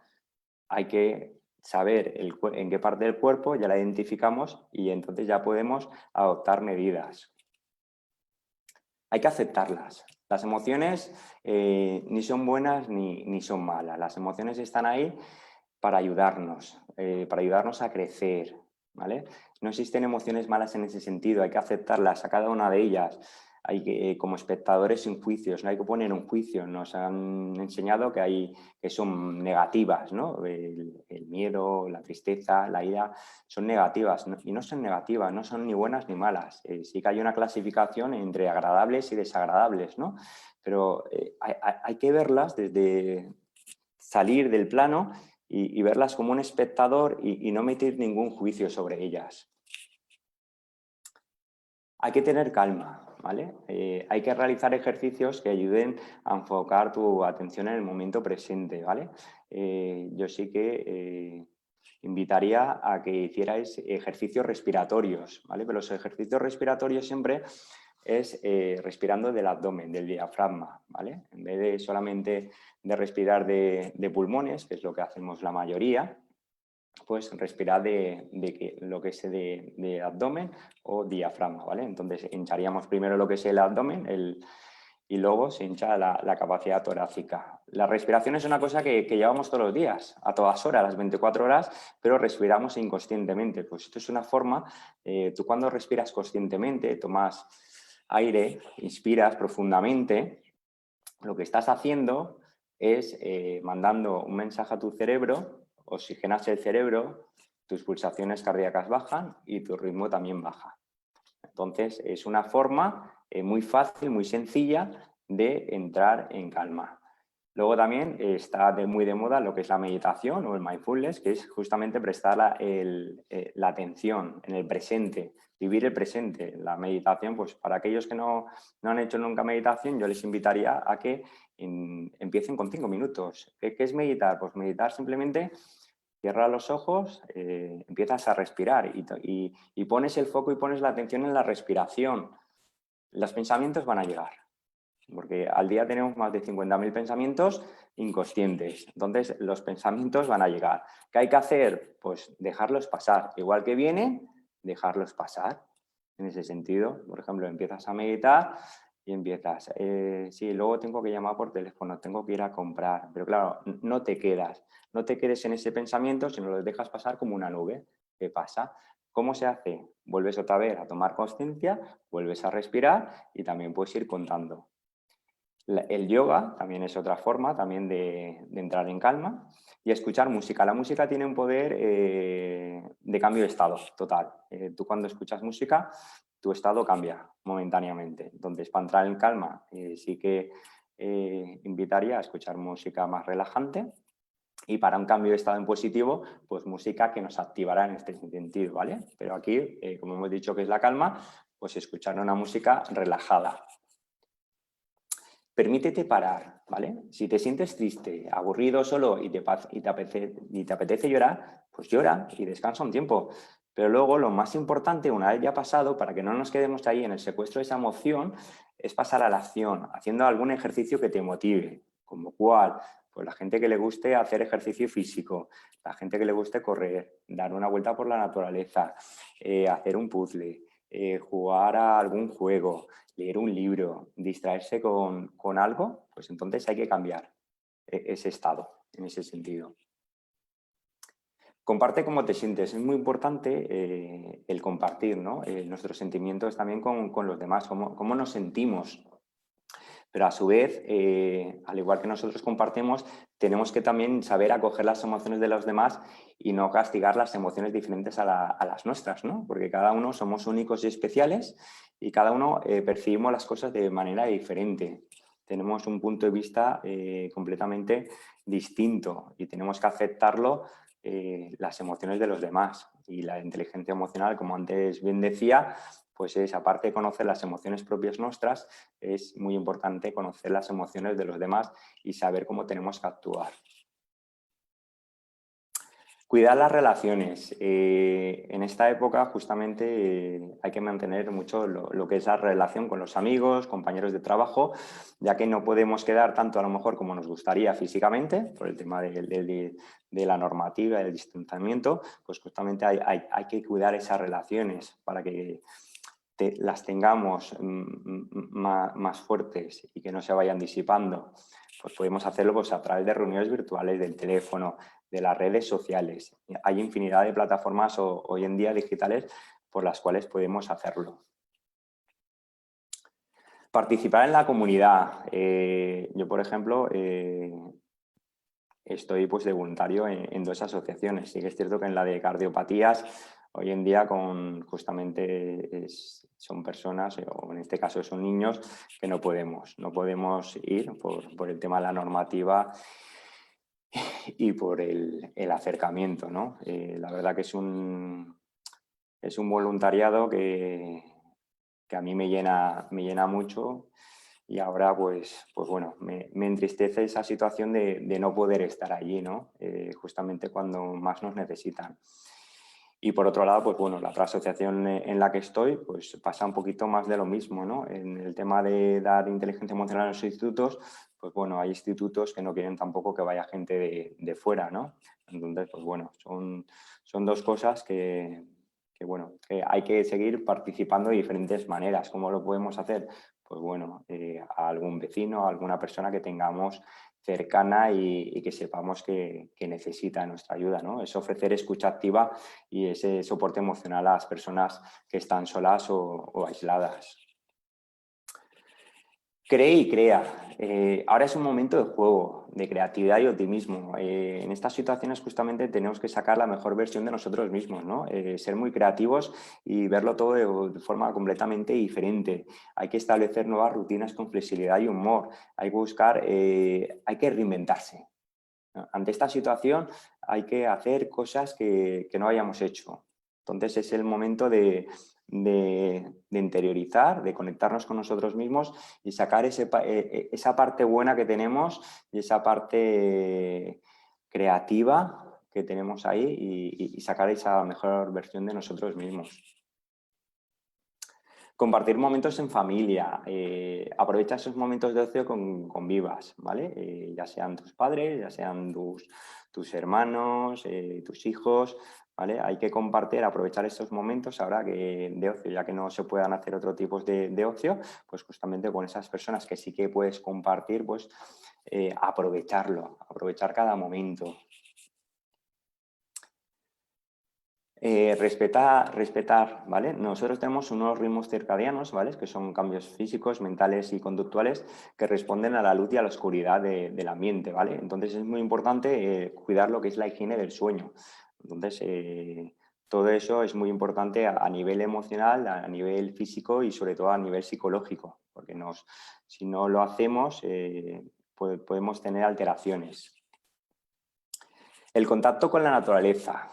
hay que saber en qué parte del cuerpo ya la identificamos y entonces ya podemos adoptar medidas. Hay que aceptarlas. Las emociones ni son buenas ni son malas. Las emociones están ahí para ayudarnos a crecer, ¿vale? No existen emociones malas en ese sentido, hay que aceptarlas a cada una de ellas. hay que, como espectadores sin juicios, no hay que poner un juicio. Nos han enseñado que son negativas, ¿no? El miedo, la tristeza, la ira son negativas, ¿no? Y no son negativas, no son ni buenas ni malas. Sí que hay una clasificación entre agradables y desagradables, ¿no? Pero hay que verlas desde salir del plano y verlas como un espectador y no emitir ningún juicio sobre ellas. Hay que tener calma, ¿vale? Hay que realizar ejercicios que ayuden a enfocar tu atención en el momento presente, ¿vale? Yo sí que invitaría a que hicierais ejercicios respiratorios, ¿vale? Pero los ejercicios respiratorios siempre es respirando del abdomen, del diafragma, ¿vale? En vez de solamente de respirar de pulmones, que es lo que hacemos la mayoría, pues respirar de lo que es de abdomen o diafragma, ¿vale? Entonces hincharíamos primero lo que es el abdomen y luego se hincha la capacidad torácica. La respiración es una cosa que llevamos todos los días, a todas horas, las 24 horas, pero respiramos inconscientemente. Pues esto es una forma, tú cuando respiras conscientemente, tomas aire, inspiras profundamente, lo que estás haciendo es mandando un mensaje a tu cerebro, oxigenas el cerebro, tus pulsaciones cardíacas bajan y tu ritmo también baja. Entonces, es una forma muy fácil, muy sencilla de entrar en calma. Luego también está muy de moda lo que es la meditación o el mindfulness, que es justamente prestar la atención en el presente, vivir el presente. La meditación, pues para aquellos que no han hecho nunca meditación, yo les invitaría a que empiecen con 5 minutos. ¿Qué es meditar? Pues meditar simplemente cierras los ojos, empiezas a respirar y pones el foco y pones la atención en la respiración. Los pensamientos van a llegar, porque al día tenemos más de 50.000 pensamientos inconscientes. Entonces, los pensamientos van a llegar. ¿Qué hay que hacer? Pues dejarlos pasar. Igual que vienen, dejarlos pasar. En ese sentido, por ejemplo, empiezas a meditar y empiezas, sí, luego tengo que llamar por teléfono, tengo que ir a comprar. Pero claro, no te quedes en ese pensamiento, sino lo dejas pasar como una nube. ¿Qué pasa? ¿Cómo se hace? Vuelves otra vez a tomar conciencia, vuelves a respirar y también puedes ir contando. El yoga también es otra forma también de entrar en calma y escuchar música. La música tiene un poder de cambio de estado total. Tú cuando escuchas música, tu estado cambia momentáneamente. Entonces, para entrar en calma, sí que invitaría a escuchar música más relajante. Y para un cambio de estado en positivo, pues música que nos activará en este sentido, ¿vale? Pero aquí, como hemos dicho que es la calma, pues escuchar una música relajada. Permítete parar, ¿vale? Si te sientes triste, aburrido, solo y te apetece llorar, pues llora y descansa un tiempo. Pero luego lo más importante, una vez ya pasado, para que no nos quedemos ahí en el secuestro de esa emoción, es pasar a la acción, haciendo algún ejercicio que te motive. ¿Como cuál? Pues la gente que le guste hacer ejercicio físico, la gente que le guste correr, dar una vuelta por la naturaleza, hacer un puzzle, jugar a algún juego, leer un libro, distraerse con algo, pues entonces hay que cambiar ese estado en ese sentido. Comparte cómo te sientes. Es muy importante el compartir, ¿no? Nuestros sentimientos también con los demás, cómo nos sentimos. Pero a su vez, al igual que nosotros compartimos, tenemos que también saber acoger las emociones de los demás y no castigar las emociones diferentes a las nuestras, ¿no? Porque cada uno somos únicos y especiales y cada uno percibimos las cosas de manera diferente. Tenemos un punto de vista completamente distinto y tenemos que aceptarlo, las emociones de los demás. Y la inteligencia emocional, como antes bien decía, pues es, aparte de conocer las emociones propias nuestras, es muy importante conocer las emociones de los demás y saber cómo tenemos que actuar. Cuidar las relaciones. En esta época justamente hay que mantener mucho lo que es la relación con los amigos, compañeros de trabajo, ya que no podemos quedar tanto a lo mejor como nos gustaría físicamente, por el tema de la normativa, del distanciamiento, pues justamente hay que cuidar esas relaciones para que las tengamos más fuertes y que no se vayan disipando. Pues podemos hacerlo pues, a través de reuniones virtuales, del teléfono, de las redes sociales. Hay infinidad de plataformas hoy en día digitales por las cuales podemos hacerlo. Participar en la comunidad. Yo, por ejemplo, estoy pues, de voluntario en 2 asociaciones. Sí que es cierto que en la de cardiopatías, hoy en día justamente son personas, o en este caso son niños, que no podemos ir por el tema de la normativa y por el acercamiento, ¿no? La verdad que es un voluntariado que a mí me llena mucho. Y ahora, pues bueno, me entristece esa situación de no poder estar allí, ¿no? Justamente cuando más nos necesitan. Y por otro lado, pues bueno, la otra asociación en la que estoy, pues pasa un poquito más de lo mismo, ¿no? En el tema de dar inteligencia emocional en los institutos, pues bueno, hay institutos que no quieren tampoco que vaya gente de fuera, ¿no? Entonces, pues bueno, son 2 cosas que bueno, que hay que seguir participando de diferentes maneras. ¿Cómo lo podemos hacer? Pues bueno, a algún vecino, a alguna persona que tengamos cercana y que sepamos que necesita nuestra ayuda, ¿no? Es ofrecer escucha activa y ese soporte emocional a las personas que están solas o aisladas. Cree y crea. Ahora es un momento de juego, de creatividad y optimismo. En estas situaciones justamente tenemos que sacar la mejor versión de nosotros mismos, ¿no? Ser muy creativos y verlo todo de forma completamente diferente. Hay que establecer nuevas rutinas con flexibilidad y humor. Hay que buscar, hay que reinventarse. Ante esta situación hay que hacer cosas que no hayamos hecho. Entonces es el momento de interiorizar, de conectarnos con nosotros mismos y sacar esa parte buena que tenemos y esa parte creativa que tenemos ahí y sacar esa mejor versión de nosotros mismos. Compartir momentos en familia, aprovecha esos momentos de ocio con vivas, ¿vale? Ya sean tus padres, ya sean tus hermanos, tus hijos, ¿vale? Hay que compartir, aprovechar estos momentos ahora de ocio, ya que no se puedan hacer otro tipo de ocio, pues justamente con esas personas que sí que puedes compartir, pues aprovechar cada momento. Respetar, ¿vale? Nosotros tenemos unos ritmos circadianos, ¿vale? Que son cambios físicos, mentales y conductuales que responden a la luz y a la oscuridad del ambiente, ¿vale? Entonces es muy importante cuidar lo que es la higiene del sueño. Entonces, todo eso es muy importante a nivel emocional, a nivel físico y sobre todo a nivel psicológico, porque si no lo hacemos podemos tener alteraciones. El contacto con la naturaleza,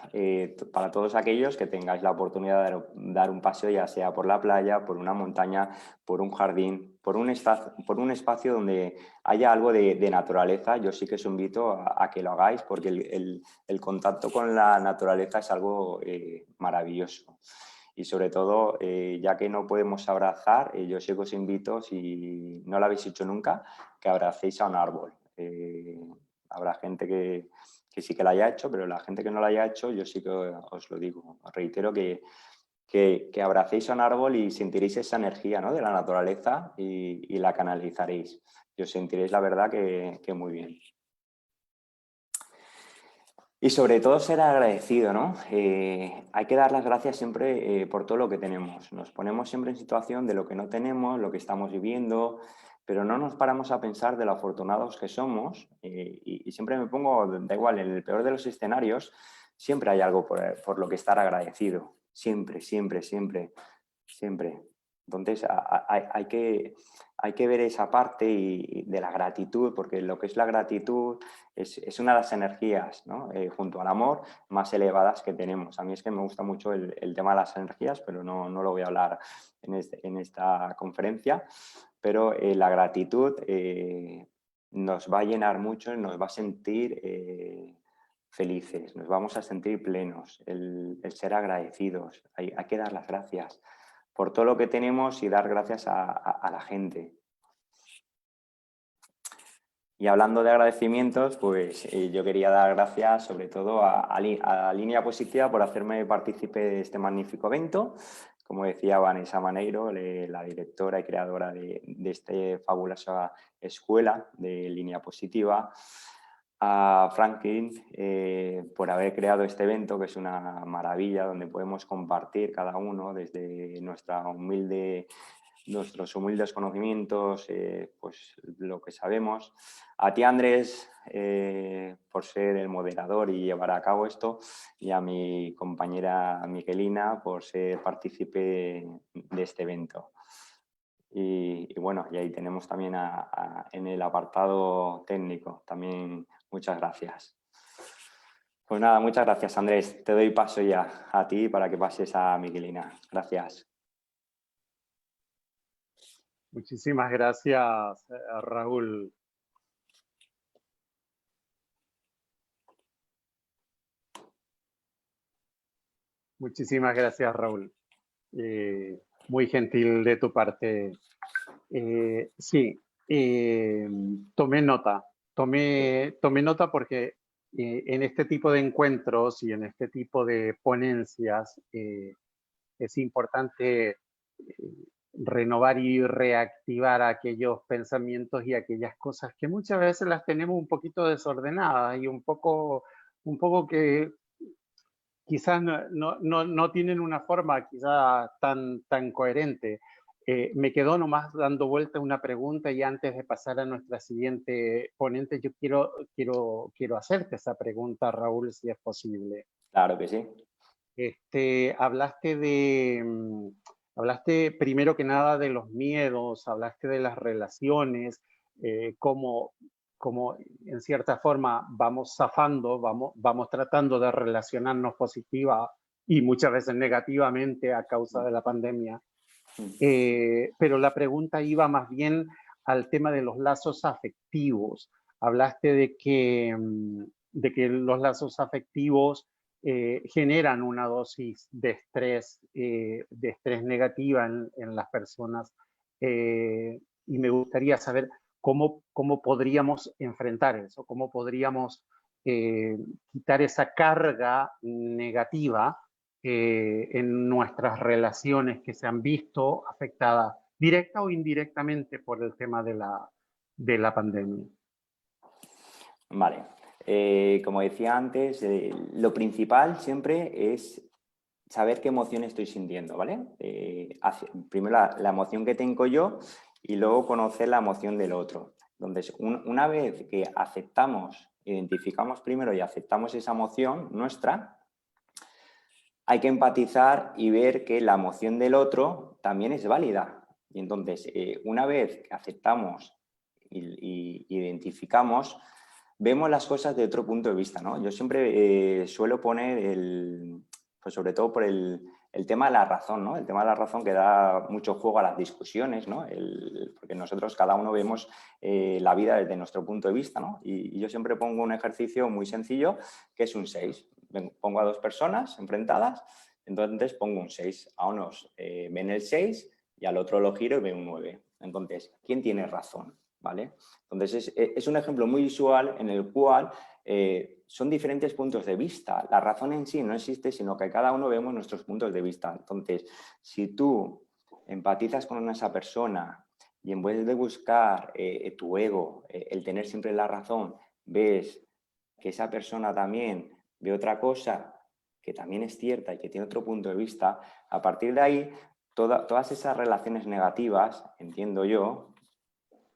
para todos aquellos que tengáis la oportunidad de dar un paseo, ya sea por la playa, por una montaña, por un jardín, por un espacio donde haya algo de naturaleza, yo sí que os invito a que lo hagáis porque el contacto con la naturaleza es algo maravilloso. Y sobre todo, ya que no podemos abrazar, yo sí que os invito, si no lo habéis hecho nunca, que abracéis a un árbol. Habrá gente que sí que la haya hecho, pero la gente que no la haya hecho, yo sí que os lo digo. Os reitero que abracéis a un árbol y sentiréis esa energía, ¿no? De la naturaleza y la canalizaréis. Y os sentiréis, la verdad, que muy bien. Y sobre todo ser agradecido, ¿no? Hay que dar las gracias siempre por todo lo que tenemos. Nos ponemos siempre en situación de lo que no tenemos, lo que estamos viviendo, pero no nos paramos a pensar de lo afortunados que somos y siempre me pongo, da igual, en el peor de los escenarios, siempre hay algo por lo que estar agradecido. Siempre, siempre, siempre, siempre. Entonces hay que ver esa parte de la gratitud, porque lo que es la gratitud es una de las energías, ¿no? Junto al amor, más elevadas que tenemos. A mí es que me gusta mucho el tema de las energías, pero no lo voy a hablar en esta conferencia. Pero la gratitud nos va a llenar mucho, nos va a sentir felices, nos vamos a sentir plenos, el ser agradecidos. Hay que dar las gracias por todo lo que tenemos y dar gracias a la gente. Y hablando de agradecimientos, pues yo quería dar gracias sobre todo a Línea Positiva por hacerme partícipe de este magnífico evento. Como decía Vanessa Maneiro, la directora y creadora de esta fabulosa escuela de Línea Positiva. A Franklin por haber creado este evento, que es una maravilla, donde podemos compartir cada uno desde nuestra humilde nuestros humildes conocimientos, pues lo que sabemos. A ti, Andrés, por ser el moderador y llevar a cabo esto, y a mi compañera Miguelina por ser partícipe de este evento. Y bueno, y ahí tenemos también en el apartado técnico, también muchas gracias. Pues nada, muchas gracias, Andrés. Te doy paso ya a ti para que pases a Miguelina. Gracias. Muchísimas gracias, Raúl. Muchísimas gracias, Raúl. Muy gentil de tu parte. Sí, tomé nota. Tomé nota porque en este tipo de encuentros y en este tipo de ponencias es importante renovar y reactivar aquellos pensamientos y aquellas cosas que muchas veces las tenemos un poquito desordenadas y un poco que quizás no tienen una forma quizás tan coherente. Me quedó nomás dando vuelta una pregunta y antes de pasar a nuestra siguiente ponente, yo quiero hacerte esa pregunta, Raúl, si es posible. Claro que sí. Hablaste primero que nada de los miedos, hablaste de las relaciones, cómo en cierta forma vamos zafando, vamos tratando de relacionarnos positiva y muchas veces negativamente a causa de la pandemia. Pero la pregunta iba más bien al tema de los lazos afectivos. Hablaste de que los lazos afectivos generan una dosis de estrés negativa en las personas. Y me gustaría saber cómo podríamos enfrentar eso, cómo podríamos quitar esa carga negativa en nuestras relaciones que se han visto afectadas directa o indirectamente por el tema de la pandemia. Vale. Como decía antes, lo principal siempre es saber qué emoción estoy sintiendo, ¿vale? Primero la emoción que tengo yo y luego conocer la emoción del otro. Entonces, una vez que identificamos primero y aceptamos esa emoción nuestra, hay que empatizar y ver que la emoción del otro también es válida. Y entonces, una vez que aceptamos y identificamos, vemos las cosas de otro punto de vista, ¿no? Yo siempre suelo poner pues sobre todo por el tema de la razón, ¿no? El tema de la razón que da mucho juego a las discusiones, ¿no? Porque nosotros cada uno vemos la vida desde nuestro punto de vista, ¿no? Y yo siempre pongo un ejercicio muy sencillo que es un 6. Pongo a dos personas enfrentadas, entonces pongo un 6. A unos ven el 6 y al otro lo giro y ven un 9. Entonces, ¿quién tiene razón? ¿Vale? Entonces, es un ejemplo muy visual en el cual son diferentes puntos de vista. La razón en sí no existe, sino que cada uno vemos nuestros puntos de vista. Entonces, si tú empatizas con esa persona y en vez de buscar tu ego, el tener siempre la razón, ves que esa persona también ve otra cosa que también es cierta y que tiene otro punto de vista, a partir de ahí, todas esas relaciones negativas, entiendo yo,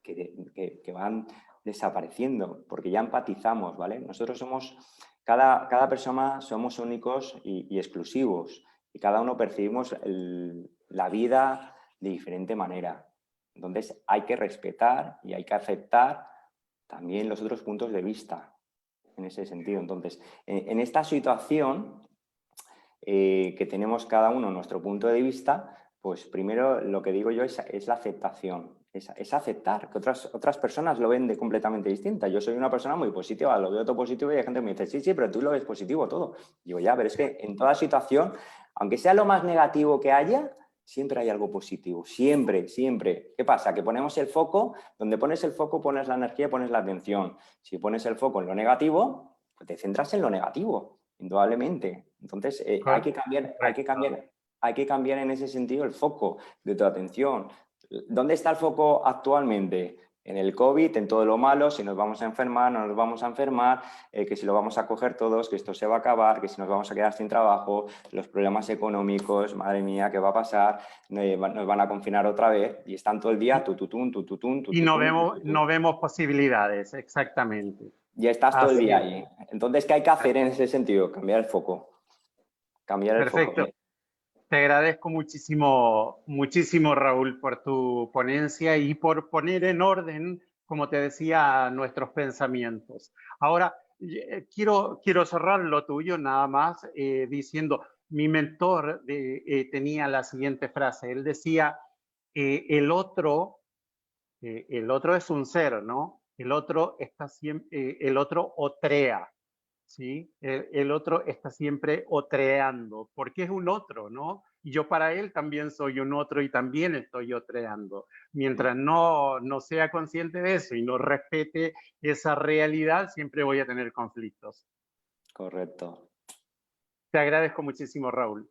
que van desapareciendo, porque ya empatizamos, ¿vale? Nosotros somos, cada persona somos únicos y exclusivos, y cada uno percibimos la vida de diferente manera. Entonces hay que respetar y hay que aceptar también los otros puntos de vista, en ese sentido. Entonces, en esta situación que tenemos cada uno nuestro punto de vista, pues primero lo que digo yo es la aceptación, es aceptar que otras personas lo ven de completamente distinta. Yo soy una persona muy positiva, lo veo todo positivo y hay gente que me dice, sí, pero tú lo ves positivo todo. Digo, ya, pero es que en toda situación, aunque sea lo más negativo que haya, siempre hay algo positivo, siempre, siempre. ¿Qué pasa? Que ponemos el foco, donde pones el foco pones la energía, pones la atención. Si pones el foco en lo negativo, pues te centras en lo negativo, indudablemente. Entonces, hay que cambiar en ese sentido el foco de tu atención. ¿Dónde está el foco actualmente? En el COVID, en todo lo malo, si nos vamos a enfermar, no nos vamos a enfermar, que si lo vamos a coger todos, que esto se va a acabar, que si nos vamos a quedar sin trabajo, los problemas económicos, madre mía, ¿qué va a pasar? Nos van a confinar otra vez y están todo el día tututún, tututún, tututún. Y no vemos posibilidades, exactamente. Ya estás todo el Así día es. ahí. Entonces, ¿qué hay que hacer en ese sentido? Cambiar el foco. Cambiar el foco. Perfecto. Te agradezco muchísimo, muchísimo, Raúl, por tu ponencia y por poner en orden, como te decía, nuestros pensamientos. Ahora, quiero cerrar lo tuyo nada más diciendo, mi mentor tenía la siguiente frase. Él decía, el otro es un ser, ¿no? El otro está siempre, el otro otrea. ¿Sí? El otro está siempre otreando, porque es un otro, ¿no? Y yo para él también soy un otro y también estoy otreando. Mientras no sea consciente de eso y no respete esa realidad, siempre voy a tener conflictos. Correcto. Te agradezco muchísimo, Raúl.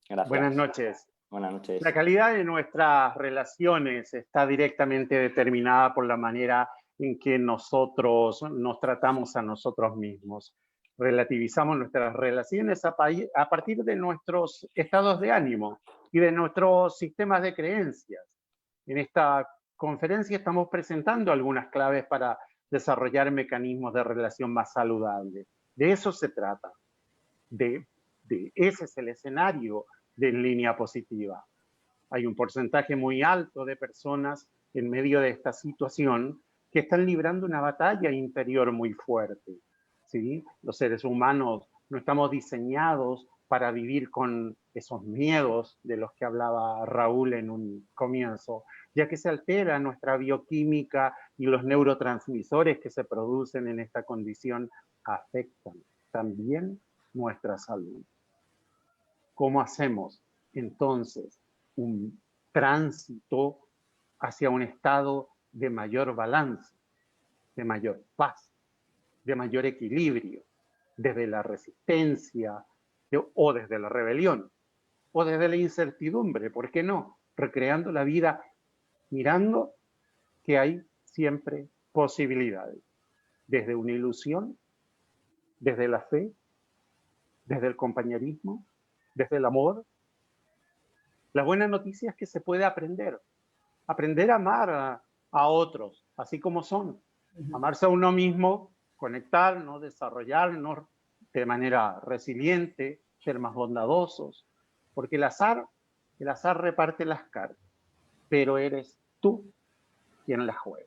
Gracias. Buenas noches. Buenas noches. La calidad de nuestras relaciones está directamente determinada por la manera en que nosotros nos tratamos a nosotros mismos. Relativizamos nuestras relaciones a partir de nuestros estados de ánimo y de nuestros sistemas de creencias. En esta conferencia estamos presentando algunas claves para desarrollar mecanismos de relación más saludables. De eso se trata. Ese es el escenario de En Línea Positiva. Hay un porcentaje muy alto de personas en medio de esta situación que están librando una batalla interior muy fuerte. ¿Sí? Los seres humanos no estamos diseñados para vivir con esos miedos de los que hablaba Raúl en un comienzo, ya que se altera nuestra bioquímica y los neurotransmisores que se producen en esta condición afectan también nuestra salud. ¿Cómo hacemos entonces un tránsito hacia un estado de mayor balance, de mayor paz, de mayor equilibrio, desde la resistencia o desde la rebelión o desde la incertidumbre? ¿Por qué no? Recreando la vida, mirando que hay siempre posibilidades, desde una ilusión, desde la fe, desde el compañerismo, desde el amor. La buena noticia es que se puede aprender a amar a otros, así como son. Amarse a uno mismo, conectarnos, desarrollarnos de manera resiliente, ser más bondadosos, porque el azar reparte las cartas, pero eres tú quien las juega.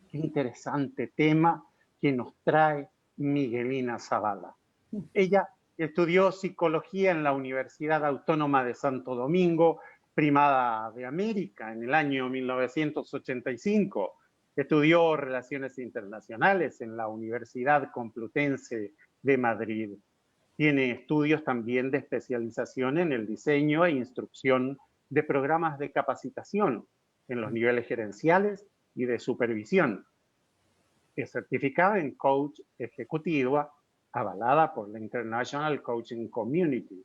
Qué interesante tema que nos trae Miguelina Zavala. Ella estudió psicología en la Universidad Autónoma de Santo Domingo, Primada de América, en el año 1985. Estudió Relaciones Internacionales en la Universidad Complutense de Madrid. Tiene estudios también de especialización en el diseño e instrucción de programas de capacitación en los niveles gerenciales y de supervisión. Es certificada en coach ejecutiva, avalada por la International Coaching Community.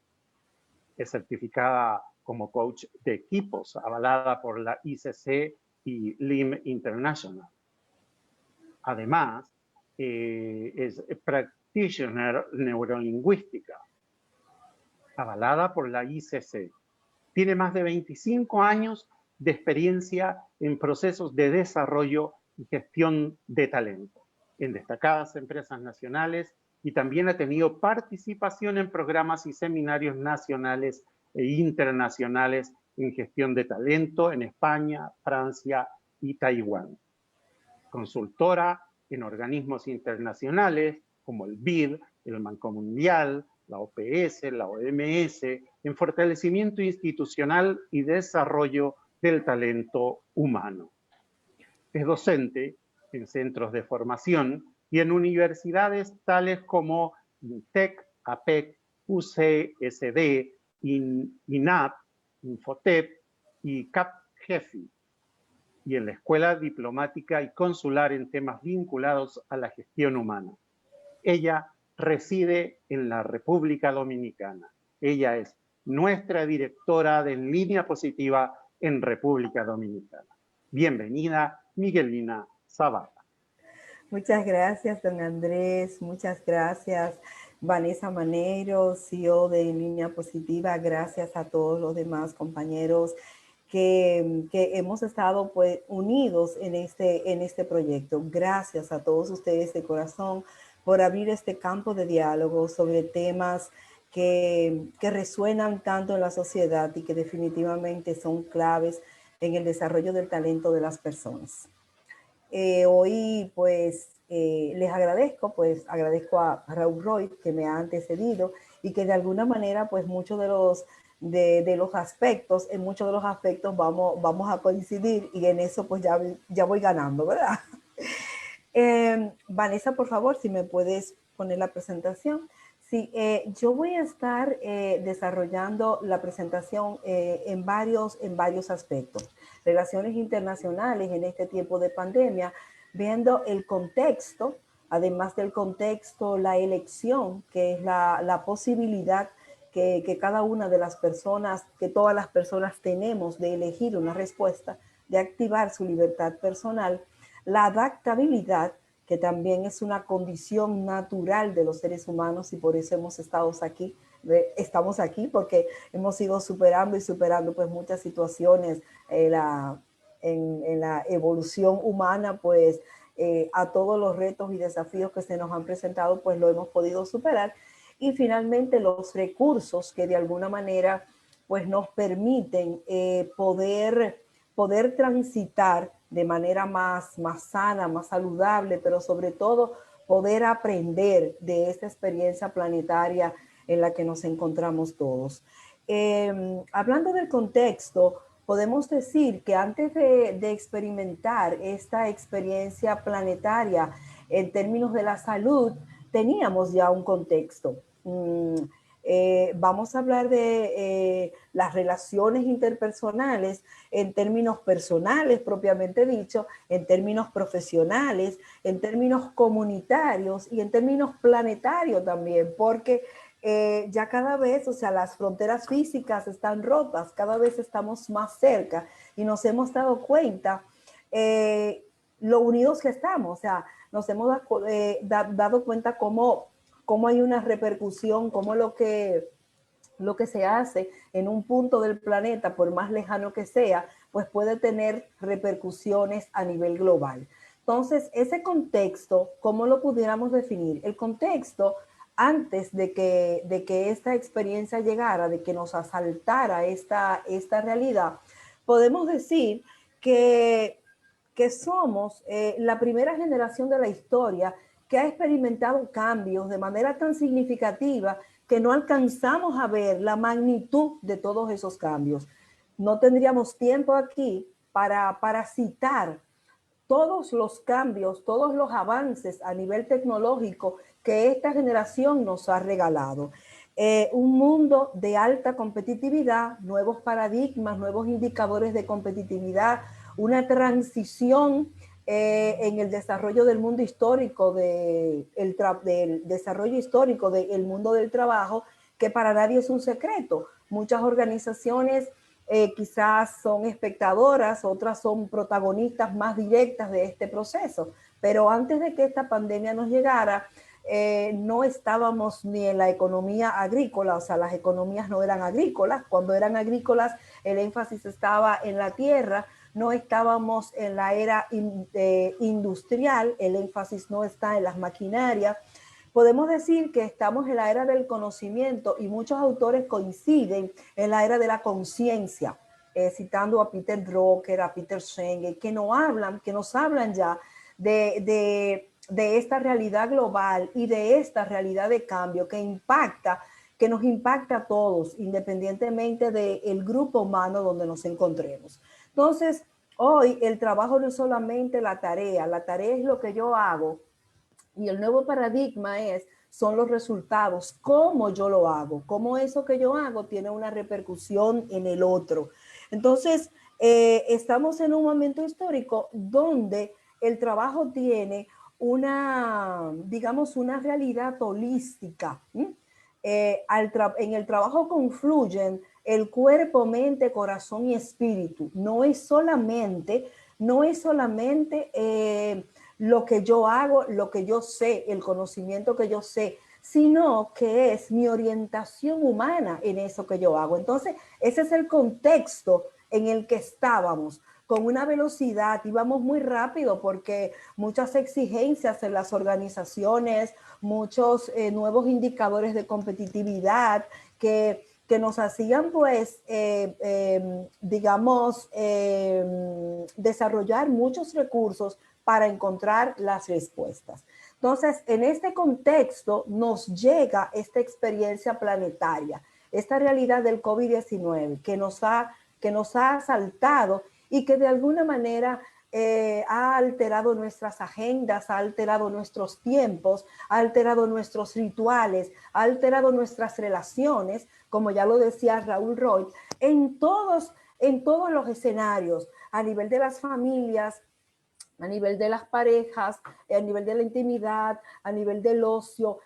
Es certificada como coach de equipos, avalada por la ICC y LIM International. Además, es practitioner neurolingüística, avalada por la ICC. Tiene más de 25 años de experiencia en procesos de desarrollo y gestión de talento en destacadas empresas nacionales y también ha tenido participación en programas y seminarios nacionales e internacionales en gestión de talento en España, Francia y Taiwán. Consultora en organismos internacionales como el BID, el Banco Mundial, la OPS, la OMS, en fortalecimiento institucional y desarrollo del talento humano. Es docente en centros de formación y en universidades tales como INTEC, APEC, UCSD, INAP, Infotep y CAP-GEFI, y en la Escuela Diplomática y Consular en temas vinculados a la gestión humana. Ella reside en la República Dominicana. Ella es nuestra directora de En Línea Positiva en República Dominicana. Bienvenida Miguelina Zavala. Muchas gracias, don Andrés. Muchas gracias, Vanessa Manero, CEO de Línea Positiva. Gracias a todos los demás compañeros que hemos estado pues, unidos en este proyecto. Gracias a todos ustedes de corazón por abrir este campo de diálogo sobre temas que resuenan tanto en la sociedad y que definitivamente son claves en el desarrollo del talento de las personas. Hoy pues les agradezco, agradezco a Raúl Roy que me ha antecedido y que de alguna manera pues muchos de los aspectos, en muchos de los aspectos vamos a coincidir y en eso pues ya voy ganando, ¿verdad? Vanessa, por favor, si me puedes poner la presentación. Sí, yo voy a estar desarrollando la presentación en varios aspectos. Relaciones internacionales en este tiempo de pandemia, viendo el contexto, además del contexto, la elección, que es la posibilidad que cada una de las personas, que todas las personas tenemos de elegir una respuesta, de activar su libertad personal, la adaptabilidad, que también es una condición natural de los seres humanos y por eso estamos aquí porque hemos ido superando pues muchas situaciones en la evolución humana, pues a todos los retos y desafíos que se nos han presentado, pues lo hemos podido superar. Y finalmente los recursos que de alguna manera pues nos permiten poder transitar de manera más sana, más saludable, pero sobre todo poder aprender de esta experiencia planetaria en la que nos encontramos todos. Hablando del contexto, podemos decir que antes de experimentar esta experiencia planetaria en términos de la salud, teníamos ya un contexto. Vamos a hablar de las relaciones interpersonales en términos personales, propiamente dicho, en términos profesionales, en términos comunitarios y en términos planetarios también, porque ya cada vez, o sea, las fronteras físicas están rotas, cada vez estamos más cerca y nos hemos dado cuenta lo unidos que estamos, o sea, nos hemos dado cuenta cómo hay una repercusión, cómo lo que se hace en un punto del planeta, por más lejano que sea, pues puede tener repercusiones a nivel global. Entonces, ese contexto, ¿cómo lo pudiéramos definir? El contexto, antes de que esta experiencia llegara, de que nos asaltara esta realidad, podemos decir que somos la primera generación de la historia que ha experimentado cambios de manera tan significativa que no alcanzamos a ver la magnitud de todos esos cambios. No tendríamos tiempo aquí para citar todos los cambios, todos los avances a nivel tecnológico que esta generación nos ha regalado. Un mundo de alta competitividad, nuevos paradigmas, nuevos indicadores de competitividad, una transición en el desarrollo del mundo histórico, del desarrollo histórico del mundo del trabajo, que para nadie es un secreto. Muchas organizaciones quizás son espectadoras, otras son protagonistas más directas de este proceso, pero antes de que esta pandemia nos llegara, no estábamos ni en la economía agrícola, o sea, las economías no eran agrícolas. Cuando eran agrícolas, el énfasis estaba en la tierra. No estábamos en la era industrial, el énfasis no está en las maquinarias. Podemos decir que estamos en la era del conocimiento y muchos autores coinciden en la era de la conciencia, citando a Peter Drucker, a Peter Senge, que nos hablan ya de esta realidad global y de esta realidad de cambio que nos impacta a todos, independientemente del grupo humano donde nos encontremos. Entonces, hoy el trabajo no es solamente la tarea es lo que yo hago, y el nuevo paradigma son los resultados, cómo yo lo hago, cómo eso que yo hago tiene una repercusión en el otro. Entonces, estamos en un momento histórico donde el trabajo tiene digamos, una realidad holística. En el trabajo confluyen el cuerpo, mente, corazón y espíritu. No es solamente no es solamente lo que yo hago, lo que yo sé, el conocimiento que yo sé, sino que es mi orientación humana en eso que yo hago. Entonces, ese es el contexto en el que estábamos, con una velocidad, íbamos muy rápido porque muchas exigencias en las organizaciones, muchos nuevos indicadores de competitividad que nos hacían, pues, digamos, desarrollar muchos recursos para encontrar las respuestas. Entonces, en este contexto nos llega esta experiencia planetaria, esta realidad del COVID-19 que nos ha asaltado y que de alguna manera ha alterado nuestras agendas, ha alterado nuestros tiempos, ha alterado nuestros rituales, ha alterado nuestras relaciones, como ya lo decía Raúl Roy, en todos los escenarios, a nivel de las familias, a nivel de las parejas, a nivel de la intimidad, a nivel del ocio,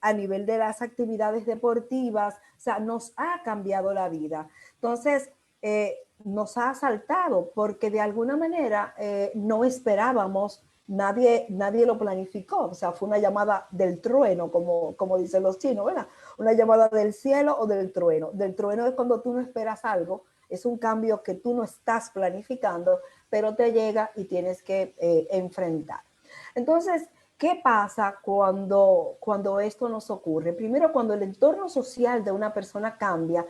a nivel de las actividades deportivas, o sea, nos ha cambiado la vida. Entonces, nos ha asaltado porque de alguna manera no esperábamos, nadie lo planificó, o sea, fue una llamada del trueno, como dicen los chinos, ¿verdad? Una llamada del cielo o del trueno. Del trueno es cuando tú no esperas algo, es un cambio que tú no estás planificando, pero te llega y tienes que enfrentar. Entonces, ¿qué pasa cuando esto nos ocurre? Primero, cuando el entorno social de una persona cambia,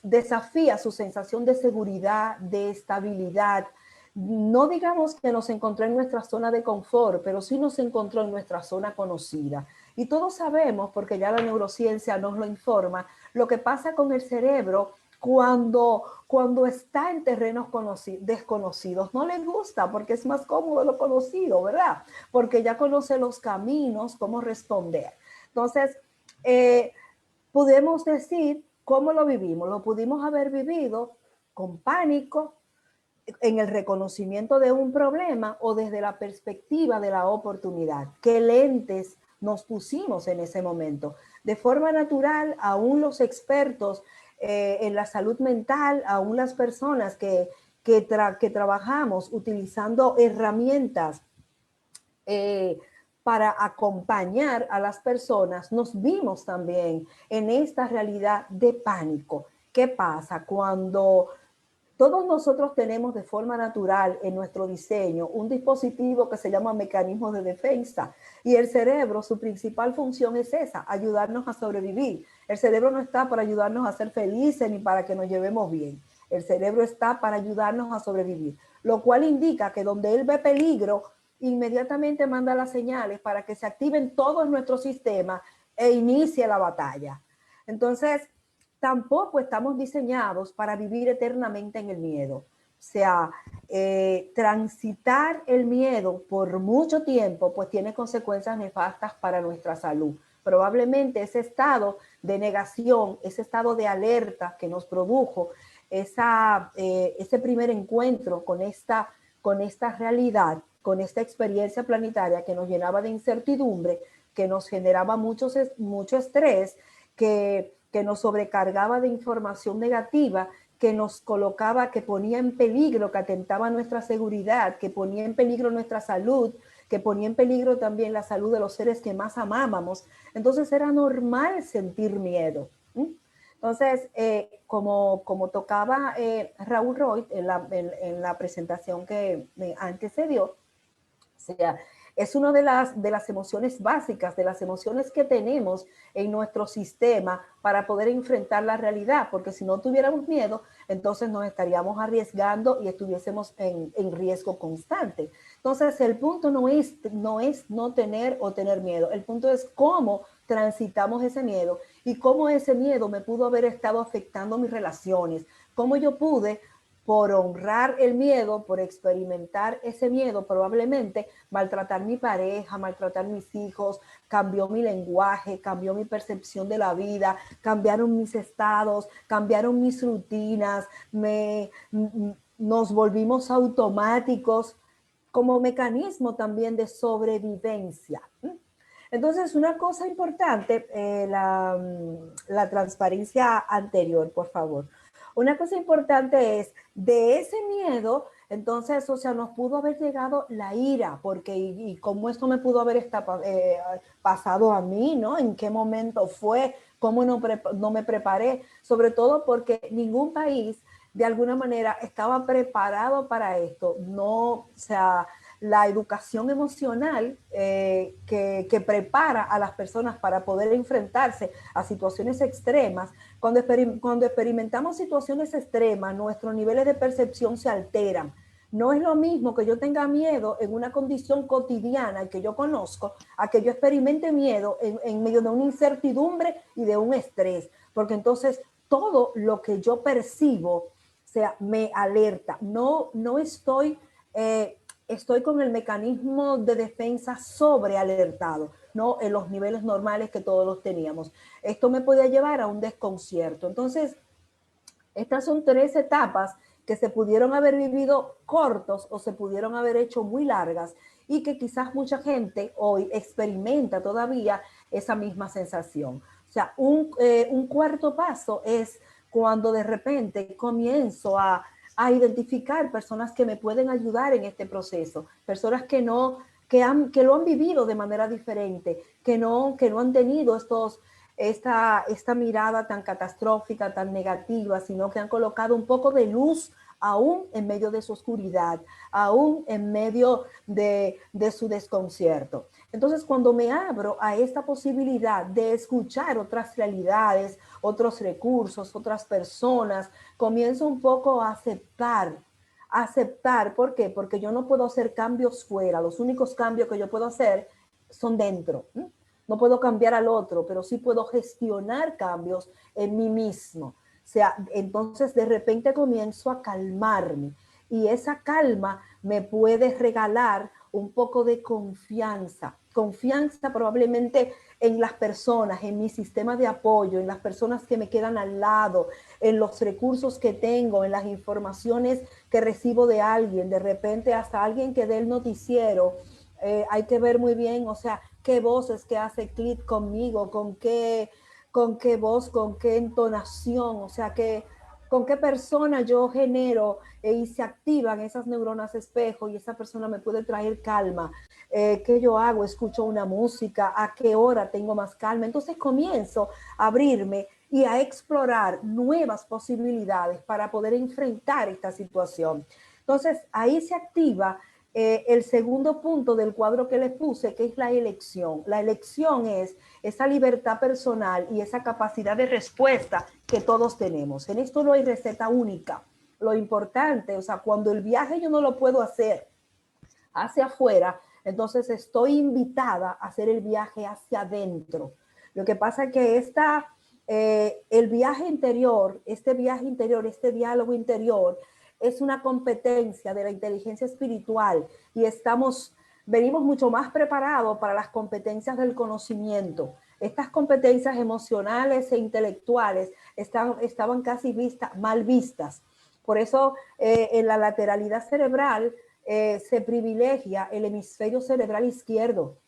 desafía su sensación de seguridad, de estabilidad. No digamos que nos encontró en nuestra zona de confort, pero sí nos encontró en nuestra zona conocida. Y todos sabemos, porque ya la neurociencia nos lo informa, lo que pasa con el cerebro cuando está en terrenos desconocidos. No le gusta porque es más cómodo lo conocido, ¿verdad? Porque ya conoce los caminos, cómo responder. Entonces, podemos decir cómo lo vivimos. Lo pudimos haber vivido con pánico, en el reconocimiento de un problema o desde la perspectiva de la oportunidad. ¿Qué lentes nos pusimos en ese momento? De forma natural, aún los expertos en la salud mental, aún las personas que trabajamos utilizando herramientas para acompañar a las personas, nos vimos también en esta realidad de pánico. ¿Qué pasa cuando todos nosotros tenemos de forma natural en nuestro diseño un dispositivo que se llama mecanismos de defensa? Y el cerebro, su principal función es esa, ayudarnos a sobrevivir. El cerebro no está para ayudarnos a ser felices ni para que nos llevemos bien. El cerebro está para ayudarnos a sobrevivir, lo cual indica que donde él ve peligro, inmediatamente manda las señales para que se activen todos nuestros sistemas e inicie la batalla. Entonces, tampoco estamos diseñados para vivir eternamente en el miedo. O sea, transitar el miedo por mucho tiempo, pues tiene consecuencias nefastas para nuestra salud. Probablemente ese estado de negación, ese estado de alerta que nos produjo ese primer encuentro con esta realidad, con esta experiencia planetaria que nos llenaba de incertidumbre, que nos generaba mucho estrés, que nos sobrecargaba de información negativa, que nos colocaba, que ponía en peligro, que atentaba nuestra seguridad, que ponía en peligro nuestra salud, que ponía en peligro también la salud de los seres que más amábamos. Entonces era normal sentir miedo. Entonces, como tocaba Raúl Roy en la presentación que antecedió, o sea, es una de las emociones básicas, de las emociones que tenemos en nuestro sistema para poder enfrentar la realidad, porque si no tuviéramos miedo, entonces nos estaríamos arriesgando y estuviésemos en riesgo constante. Entonces, el punto no es no tener o tener miedo, el punto es cómo transitamos ese miedo y cómo ese miedo me pudo haber estado afectando mis relaciones, cómo yo pude, por honrar el miedo, por experimentar ese miedo, probablemente maltratar mi pareja, maltratar mis hijos, cambió mi lenguaje, cambió mi percepción de la vida, cambiaron mis estados, cambiaron mis rutinas, nos volvimos automáticos como mecanismo también de sobrevivencia. Entonces, una cosa importante, la transparencia anterior, por favor. una cosa importante es, de ese miedo, entonces, o sea, nos pudo haber llegado la ira, porque y cómo esto me pudo haber pasado a mí, ¿no? ¿En qué momento fue? ¿Cómo no me preparé? Sobre todo porque ningún país, de alguna manera, estaba preparado para esto. No, o sea, la educación emocional que prepara a las personas para poder enfrentarse a situaciones extremas. Cuando experimentamos situaciones extremas, nuestros niveles de percepción se alteran. No es lo mismo que yo tenga miedo en una condición cotidiana y que yo conozco, a que yo experimente miedo en medio de una incertidumbre y de un estrés. Porque entonces todo lo que yo percibo, o sea, me alerta. No estoy... estoy con el mecanismo de defensa sobrealertado, no en los niveles normales que todos los teníamos. Esto me puede llevar a un desconcierto. Entonces, estas son 3 etapas que se pudieron haber vivido cortos o se pudieron haber hecho muy largas y que quizás mucha gente hoy experimenta todavía esa misma sensación. O sea, un cuarto paso es cuando de repente comienzo a identificar personas que me pueden ayudar en este proceso, personas que lo han vivido de manera diferente, que no han tenido esta mirada tan catastrófica, tan negativa, sino que han colocado un poco de luz aún en medio de su oscuridad, aún en medio de su desconcierto. Entonces, cuando me abro a esta posibilidad de escuchar otras realidades, otros recursos, otras personas, comienzo un poco a aceptar, ¿por qué? Porque yo no puedo hacer cambios fuera, los únicos cambios que yo puedo hacer son dentro. No puedo cambiar al otro, pero sí puedo gestionar cambios en mí mismo. O sea, entonces de repente comienzo a calmarme y esa calma me puede regalar un poco de confianza. Confianza probablemente en las personas, en mi sistema de apoyo, en las personas que me quedan al lado, en los recursos que tengo, en las informaciones que recibo de alguien, de repente hasta alguien que dé el noticiero. Hay que ver muy bien, o sea, qué voz es que hace clic conmigo, con qué voz, con qué entonación, o sea, con qué persona yo genero y se activan esas neuronas espejo y esa persona me puede traer calma. ¿Qué yo hago? Escucho una música, ¿a qué hora tengo más calma? Entonces comienzo a abrirme y a explorar nuevas posibilidades para poder enfrentar esta situación. Entonces ahí se activa el segundo punto del cuadro que les puse, que es la elección. La elección es esa libertad personal y esa capacidad de respuesta que todos tenemos. En esto no hay receta única. Lo importante, o sea, cuando el viaje yo no lo puedo hacer hacia afuera, entonces estoy invitada a hacer el viaje hacia adentro. Lo que pasa es que el viaje interior, este diálogo interior, es una competencia de la inteligencia espiritual y venimos mucho más preparados para las competencias del conocimiento. Estas competencias emocionales e intelectuales estaban casi mal vistas. Por eso en la lateralidad cerebral se privilegia el hemisferio cerebral izquierdo.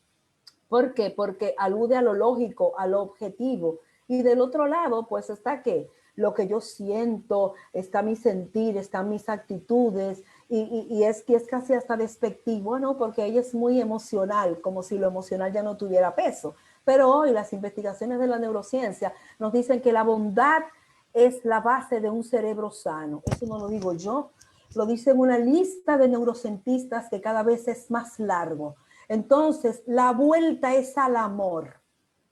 ¿Por qué? Porque alude a lo lógico, a lo objetivo. Y del otro lado, pues está ¿qué? Lo que yo siento, está mi sentir, están mis actitudes, y es que es casi hasta despectivo, ¿no? Porque ella es muy emocional, como si lo emocional ya no tuviera peso. Pero hoy las investigaciones de la neurociencia nos dicen que la bondad es la base de un cerebro sano. Eso no lo digo yo, lo dice una lista de neurocientistas que cada vez es más largo. Entonces, la vuelta es al amor.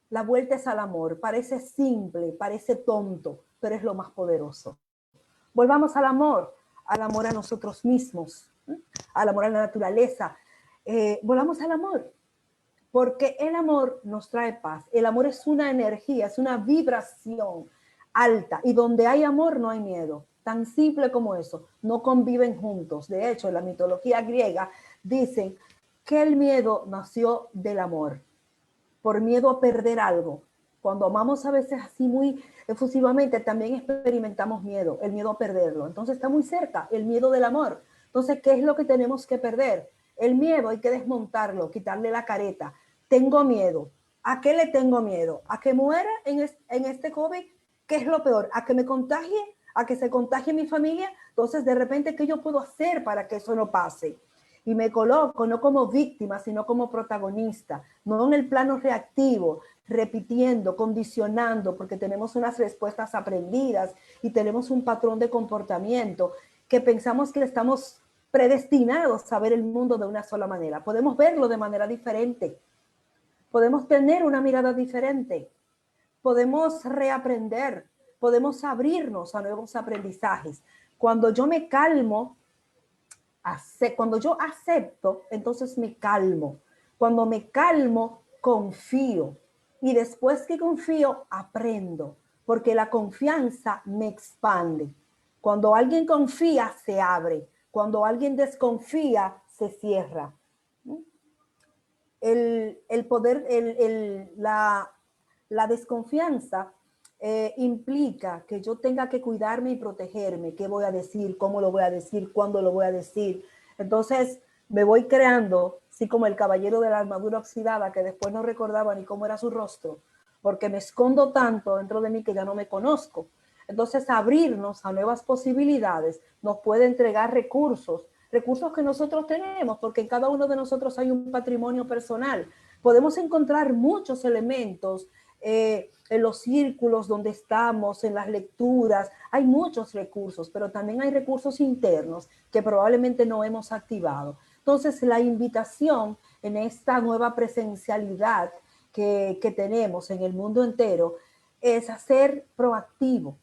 La vuelta es al amor. Parece simple, parece tonto, pero es lo más poderoso. Volvamos al amor a nosotros mismos, al amor a la naturaleza. Volvamos al amor, porque el amor nos trae paz. El amor es una energía, es una vibración alta, y donde hay amor no hay miedo. Tan simple como eso, no conviven juntos. De hecho, en la mitología griega dicen que el miedo nació del amor, por miedo a perder algo. Cuando amamos a veces así muy efusivamente, también experimentamos miedo, el miedo a perderlo. Entonces está muy cerca el miedo del amor. Entonces, ¿qué es lo que tenemos que perder? El miedo hay que desmontarlo, quitarle la careta. Tengo miedo. ¿A qué le tengo miedo? ¿A que muera en este COVID? ¿Qué es lo peor? ¿A que me contagie? a que se contagie mi familia, entonces de repente, ¿qué yo puedo hacer para que eso no pase? Y me coloco no como víctima, sino como protagonista, no en el plano reactivo, repitiendo, condicionando, porque tenemos unas respuestas aprendidas y tenemos un patrón de comportamiento que pensamos que estamos predestinados a ver el mundo de una sola manera. Podemos verlo de manera diferente, podemos tener una mirada diferente, podemos reaprender, podemos abrirnos a nuevos aprendizajes. Cuando yo me calmo, cuando yo acepto, entonces me calmo. Cuando me calmo, confío. Y después que confío, aprendo, porque la confianza me expande. Cuando alguien confía, se abre. Cuando alguien desconfía, se cierra. La desconfianza implica que yo tenga que cuidarme y protegerme. ¿Qué voy a decir? ¿Cómo lo voy a decir? ¿Cuándo lo voy a decir? Entonces me voy creando, así como el caballero de la armadura oxidada, que después no recordaba ni cómo era su rostro, porque me escondo tanto dentro de mí que ya no me conozco. Entonces abrirnos a nuevas posibilidades nos puede entregar recursos que nosotros tenemos, porque en cada uno de nosotros hay un patrimonio personal. Podemos encontrar muchos elementos en los círculos donde estamos, en las lecturas, hay muchos recursos, pero también hay recursos internos que probablemente no hemos activado. Entonces, la invitación en esta nueva presencialidad que tenemos en el mundo entero es a ser proactivo,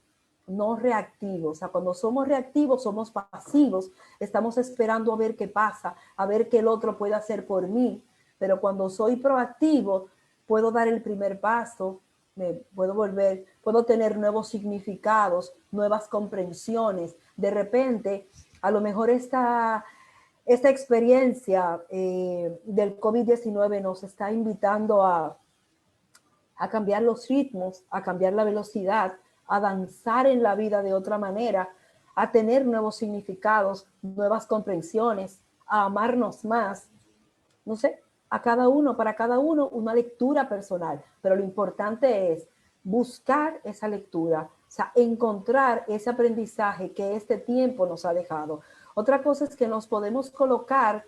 no reactivo. O sea, cuando somos reactivos, somos pasivos, estamos esperando a ver qué pasa, a ver qué el otro puede hacer por mí. Pero cuando soy proactivo, puedo dar el primer paso, puedo tener nuevos significados, nuevas comprensiones. De repente, a lo mejor esta experiencia del COVID-19 nos está invitando a cambiar los ritmos, a cambiar la velocidad, a danzar en la vida de otra manera, a tener nuevos significados, nuevas comprensiones, a amarnos más. No sé, para cada uno, una lectura personal. Pero lo importante es buscar esa lectura, o sea, encontrar ese aprendizaje que este tiempo nos ha dejado. Otra cosa es que nos podemos colocar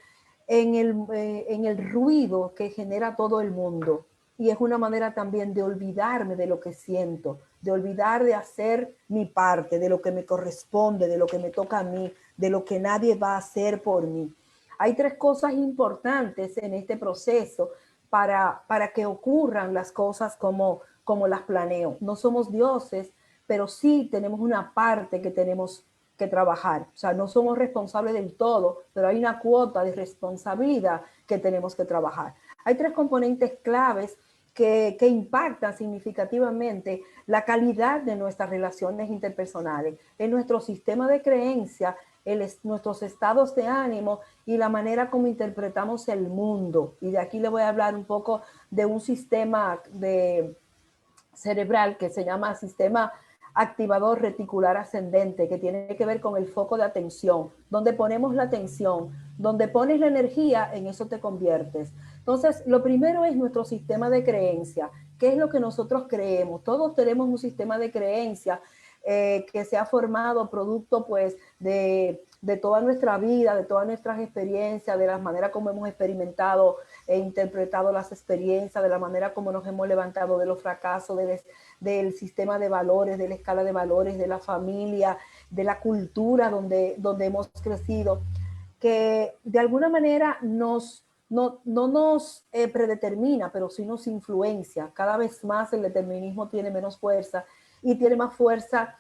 en el ruido que genera todo el mundo. Y es una manera también de olvidarme de lo que siento, de olvidar de hacer mi parte, de lo que me corresponde, de lo que me toca a mí, de lo que nadie va a hacer por mí. Hay tres cosas importantes en este proceso para que ocurran las cosas como las planeo. No somos dioses, pero sí tenemos una parte que tenemos que trabajar. O sea, no somos responsables del todo, pero hay una cuota de responsabilidad que tenemos que trabajar. Hay tres componentes claves que impactan significativamente la calidad de nuestras relaciones interpersonales, en nuestro sistema de creencia, nuestros estados de ánimo y la manera como interpretamos el mundo. Y de aquí le voy a hablar un poco de un sistema cerebral que se llama sistema activador reticular ascendente, que tiene que ver con el foco de atención. Donde ponemos la atención, donde pones la energía, en eso te conviertes. Entonces, lo primero es nuestro sistema de creencia. ¿Qué es lo que nosotros creemos? Todos tenemos un sistema de creencia que se ha formado producto pues de toda nuestra vida, de todas nuestras experiencias, de la manera como hemos experimentado e interpretado las experiencias, de la manera como nos hemos levantado de los fracasos, del sistema de valores, de la escala de valores, de la familia, de la cultura donde hemos crecido, que de alguna manera no nos predetermina, pero sí nos influencia. Cada vez más el determinismo tiene menos fuerza y tiene más fuerza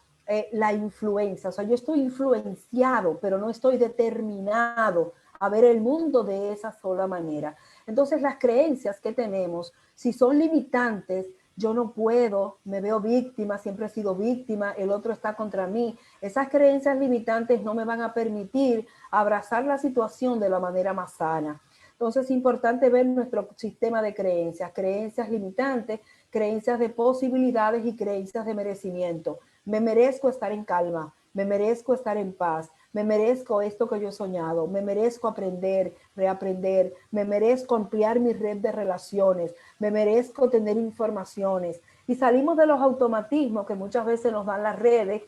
la influencia. O sea, yo estoy influenciado, pero no estoy determinado a ver el mundo de esa sola manera. Entonces, las creencias que tenemos, si son limitantes, yo no puedo, me veo víctima, siempre he sido víctima, el otro está contra mí. Esas creencias limitantes no me van a permitir abrazar la situación de la manera más sana. Entonces, es importante ver nuestro sistema de creencias limitantes, creencias de posibilidades y creencias de merecimiento. Me merezco estar en calma, me merezco estar en paz, me merezco esto que yo he soñado, me merezco aprender, reaprender, me merezco ampliar mi red de relaciones, me merezco tener informaciones. Y salimos de los automatismos que muchas veces nos dan las redes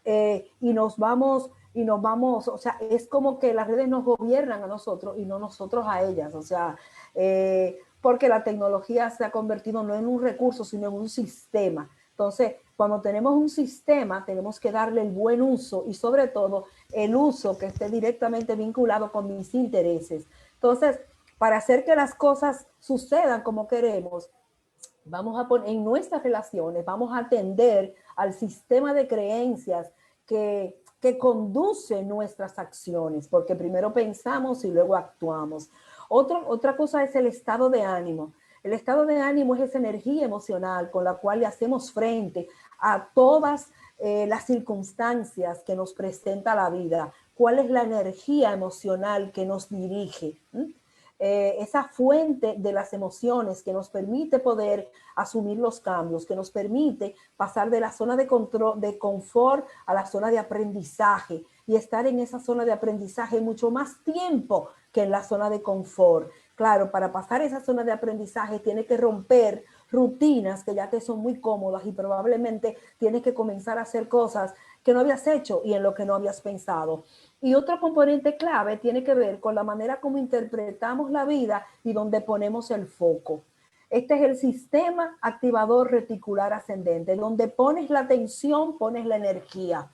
y nos vamos, o sea, es como que las redes nos gobiernan a nosotros y no nosotros a ellas, o sea, porque la tecnología se ha convertido no en un recurso, sino en un sistema. Entonces, cuando tenemos un sistema, tenemos que darle el buen uso y sobre todo el uso que esté directamente vinculado con mis intereses. Entonces, para hacer que las cosas sucedan como queremos, vamos a poner en nuestras relaciones, vamos a atender al sistema de creencias que conduce nuestras acciones, porque primero pensamos y luego actuamos. Otra cosa es el estado de ánimo. El estado de ánimo es esa energía emocional con la cual le hacemos frente a todas las circunstancias que nos presenta la vida. ¿Cuál es la energía emocional que nos dirige? Esa fuente de las emociones que nos permite poder asumir los cambios, que nos permite pasar de la zona de control, de confort a la zona de aprendizaje y estar en esa zona de aprendizaje mucho más tiempo que en la zona de confort. Claro, para pasar esa zona de aprendizaje tiene que romper rutinas que ya te son muy cómodas y probablemente tienes que comenzar a hacer cosas que no habías hecho y en lo que no habías pensado. Y otro componente clave tiene que ver con la manera como interpretamos la vida y donde ponemos el foco. Este es el sistema activador reticular ascendente, donde pones la atención, pones la energía.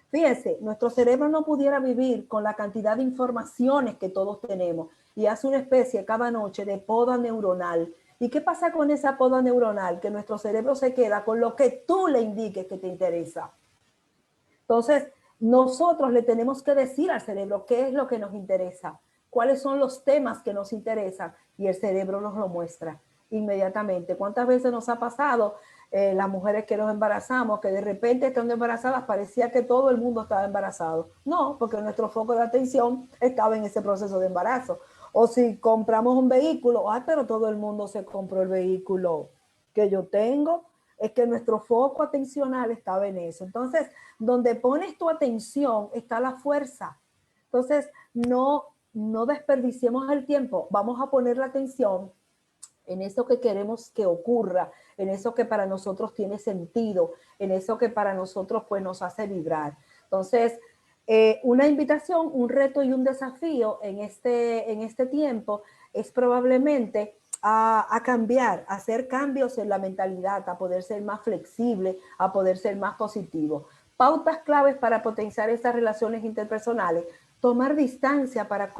Fíjense, nuestro cerebro no pudiera vivir con la cantidad de informaciones que todos tenemos y hace una especie cada noche de poda neuronal. ¿Y qué pasa con esa poda neuronal? Que nuestro cerebro se queda con lo que tú le indiques que te interesa. Entonces, nosotros le tenemos que decir al cerebro qué es lo que nos interesa, cuáles son los temas que nos interesan y el cerebro nos lo muestra inmediatamente. ¿Cuántas veces nos ha pasado las mujeres que nos embarazamos, que de repente estando embarazadas parecía que todo el mundo estaba embarazado? No, porque nuestro foco de atención estaba en ese proceso de embarazo. O si compramos un vehículo, pero todo el mundo se compró el vehículo que yo tengo. Es que nuestro foco atencional estaba en eso. Entonces, donde pones tu atención está la fuerza. Entonces, no desperdiciemos el tiempo. Vamos a poner la atención en eso que queremos que ocurra, en eso que para nosotros tiene sentido, en eso que para nosotros pues nos hace vibrar. Entonces, una invitación, un reto y un desafío en este tiempo es probablemente a cambiar, a hacer cambios en la mentalidad, a poder ser más flexible, a poder ser más positivo. Pautas claves para potenciar esas relaciones interpersonales: tomar distancia para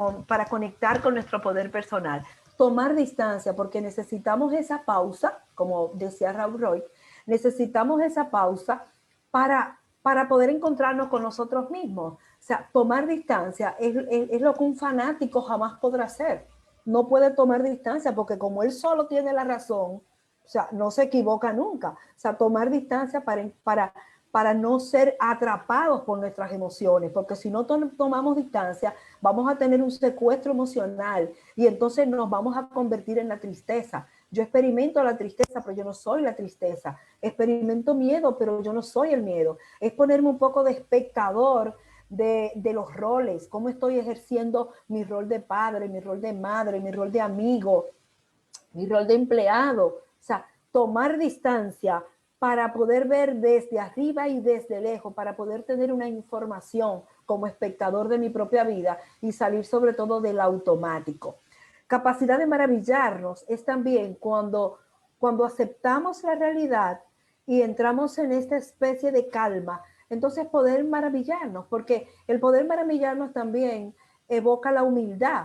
conectar con nuestro poder personal. Tomar distancia, porque necesitamos esa pausa, como decía Raúl Roy, necesitamos esa pausa para poder encontrarnos con nosotros mismos. O sea, tomar distancia es lo que un fanático jamás podrá hacer. No puede tomar distancia porque como él solo tiene la razón, o sea, no se equivoca nunca. O sea, tomar distancia para no ser atrapados por nuestras emociones, porque si no tomamos distancia, vamos a tener un secuestro emocional y entonces nos vamos a convertir en la tristeza. Yo experimento la tristeza, pero yo no soy la tristeza. Experimento miedo, pero yo no soy el miedo. Es ponerme un poco de espectador de los roles, cómo estoy ejerciendo mi rol de padre, mi rol de madre, mi rol de amigo, mi rol de empleado. O sea, tomar distancia para poder ver desde arriba y desde lejos, para poder tener una información como espectador de mi propia vida y salir sobre todo del automático. Capacidad de maravillarnos es también cuando aceptamos la realidad y entramos en esta especie de calma, entonces poder maravillarnos, porque el poder maravillarnos también evoca la humildad.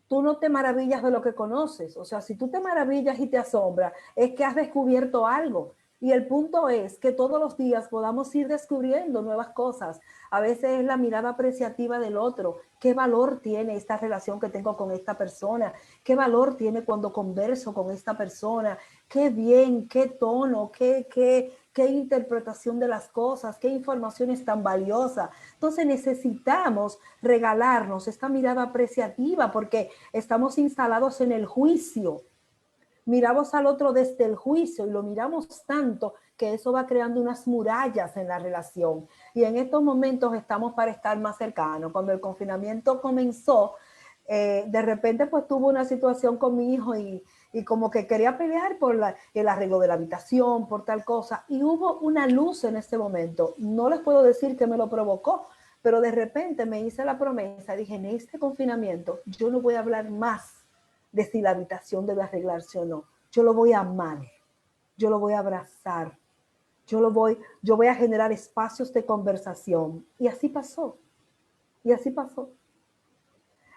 Tú no te maravillas de lo que conoces, o sea, si tú te maravillas y te asombras, es que has descubierto algo. Y el punto es que todos los días podamos ir descubriendo nuevas cosas. A veces es la mirada apreciativa del otro. ¿Qué valor tiene esta relación que tengo con esta persona? ¿Qué valor tiene cuando converso con esta persona? ¿Qué bien, qué tono, qué interpretación de las cosas, qué información es tan valiosa? Entonces necesitamos regalarnos esta mirada apreciativa porque estamos instalados en el juicio. Miramos al otro desde el juicio y lo miramos tanto que eso va creando unas murallas en la relación. Y en estos momentos estamos para estar más cercanos. Cuando el confinamiento comenzó, de repente pues tuve una situación con mi hijo y y como que quería pelear por el arreglo de la habitación, por tal cosa. Y hubo una luz en ese momento. No les puedo decir que me lo provocó, pero de repente me hice la promesa, dije, en este confinamiento yo no voy a hablar más de si la habitación debe arreglarse o no. Yo lo voy a amar, yo lo voy a abrazar, yo voy a generar espacios de conversación. Y así pasó, y así pasó.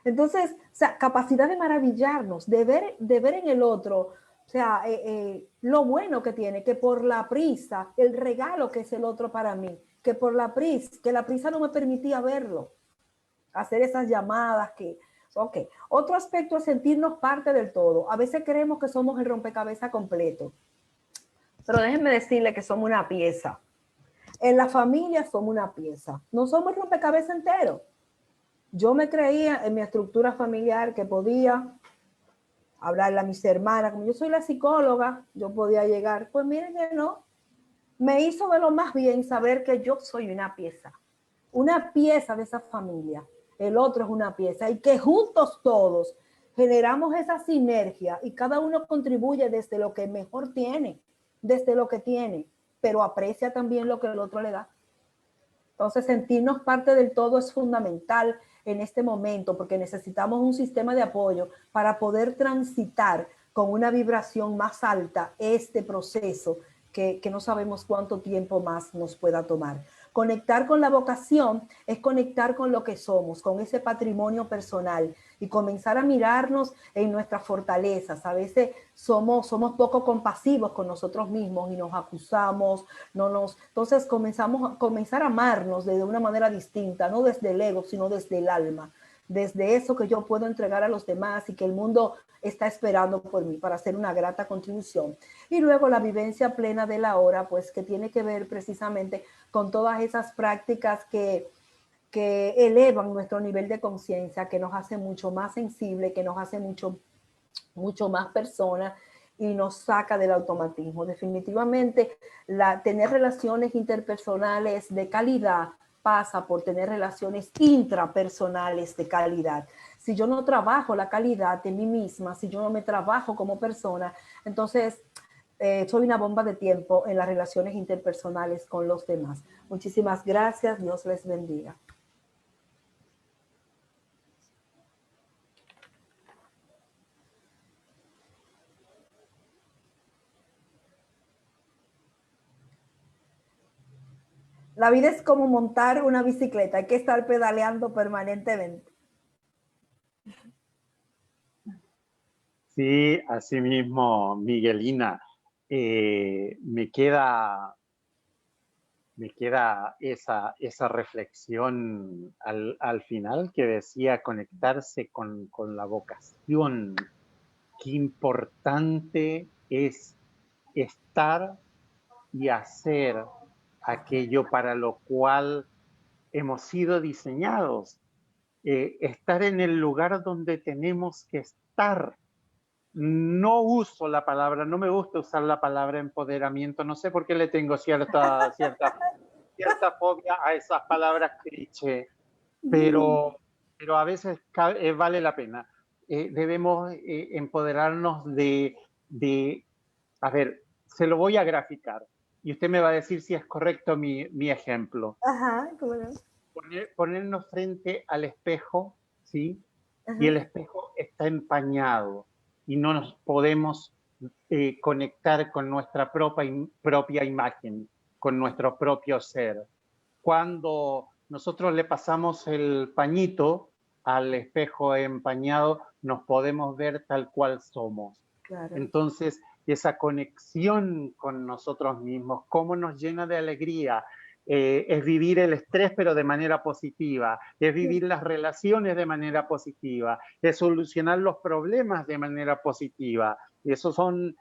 Entonces, o sea, capacidad de maravillarnos, de ver en el otro, o sea, lo bueno que tiene, que por la prisa, el regalo que es el otro para mí, que por la prisa no me permitía verlo, hacer esas llamadas que, ok. Otro aspecto es sentirnos parte del todo. A veces creemos que somos el rompecabezas completo, pero déjenme decirle que somos una pieza. En la familia somos una pieza, no somos el rompecabezas entero. Yo me creía en mi estructura familiar que podía hablarle a mis hermanas, como yo soy la psicóloga, yo podía llegar. Pues miren que no, me hizo de lo más bien saber que yo soy una pieza de esa familia. El otro es una pieza y que juntos todos generamos esa sinergia y cada uno contribuye desde lo que mejor tiene, desde lo que tiene, pero aprecia también lo que el otro le da. Entonces, sentirnos parte del todo es fundamental en este momento porque necesitamos un sistema de apoyo para poder transitar con una vibración más alta este proceso que no sabemos cuánto tiempo más nos pueda tomar. Conectar con la vocación es conectar con lo que somos, con ese patrimonio personal y comenzar a mirarnos en nuestras fortalezas. A veces somos poco compasivos con nosotros mismos y nos acusamos, entonces comenzar a amarnos de una manera distinta, no desde el ego, sino desde el alma, desde eso que yo puedo entregar a los demás y que el mundo está esperando por mí para hacer una grata contribución. Y luego la vivencia plena de la hora, pues que tiene que ver precisamente con todas esas prácticas que elevan nuestro nivel de conciencia, que nos hace mucho más sensible, que nos hace mucho más personas y nos saca del automatismo. Definitivamente, tener relaciones interpersonales de calidad pasa por tener relaciones intrapersonales de calidad. Si yo no trabajo la calidad de mí misma, si yo no me trabajo como persona, entonces soy una bomba de tiempo en las relaciones interpersonales con los demás. Muchísimas gracias. Dios les bendiga. La vida es como montar una bicicleta, hay que estar pedaleando permanentemente. Sí, así mismo, Miguelina. Me queda esa reflexión al final que decía conectarse con la vocación. Qué importante es estar y hacer aquello para lo cual hemos sido diseñados. Estar en el lugar donde tenemos que estar. No uso la palabra, no me gusta usar la palabra empoderamiento, no sé por qué le tengo cierta fobia a esas palabras cliché, pero a veces vale la pena. Debemos empoderarnos a ver, se lo voy a graficar y usted me va a decir si es correcto mi ejemplo. Ajá, ¿cómo no? Ponernos frente al espejo, ¿sí? Ajá. Y el espejo está empañado y no nos podemos conectar con nuestra propia imagen, con nuestro propio ser. Cuando nosotros le pasamos el pañito al espejo empañado, nos podemos ver tal cual somos. Claro. Entonces, esa conexión con nosotros mismos, cómo nos llena de alegría, es vivir el estrés pero de manera positiva, es vivir las relaciones de manera positiva, es solucionar los problemas de manera positiva. Y esos son,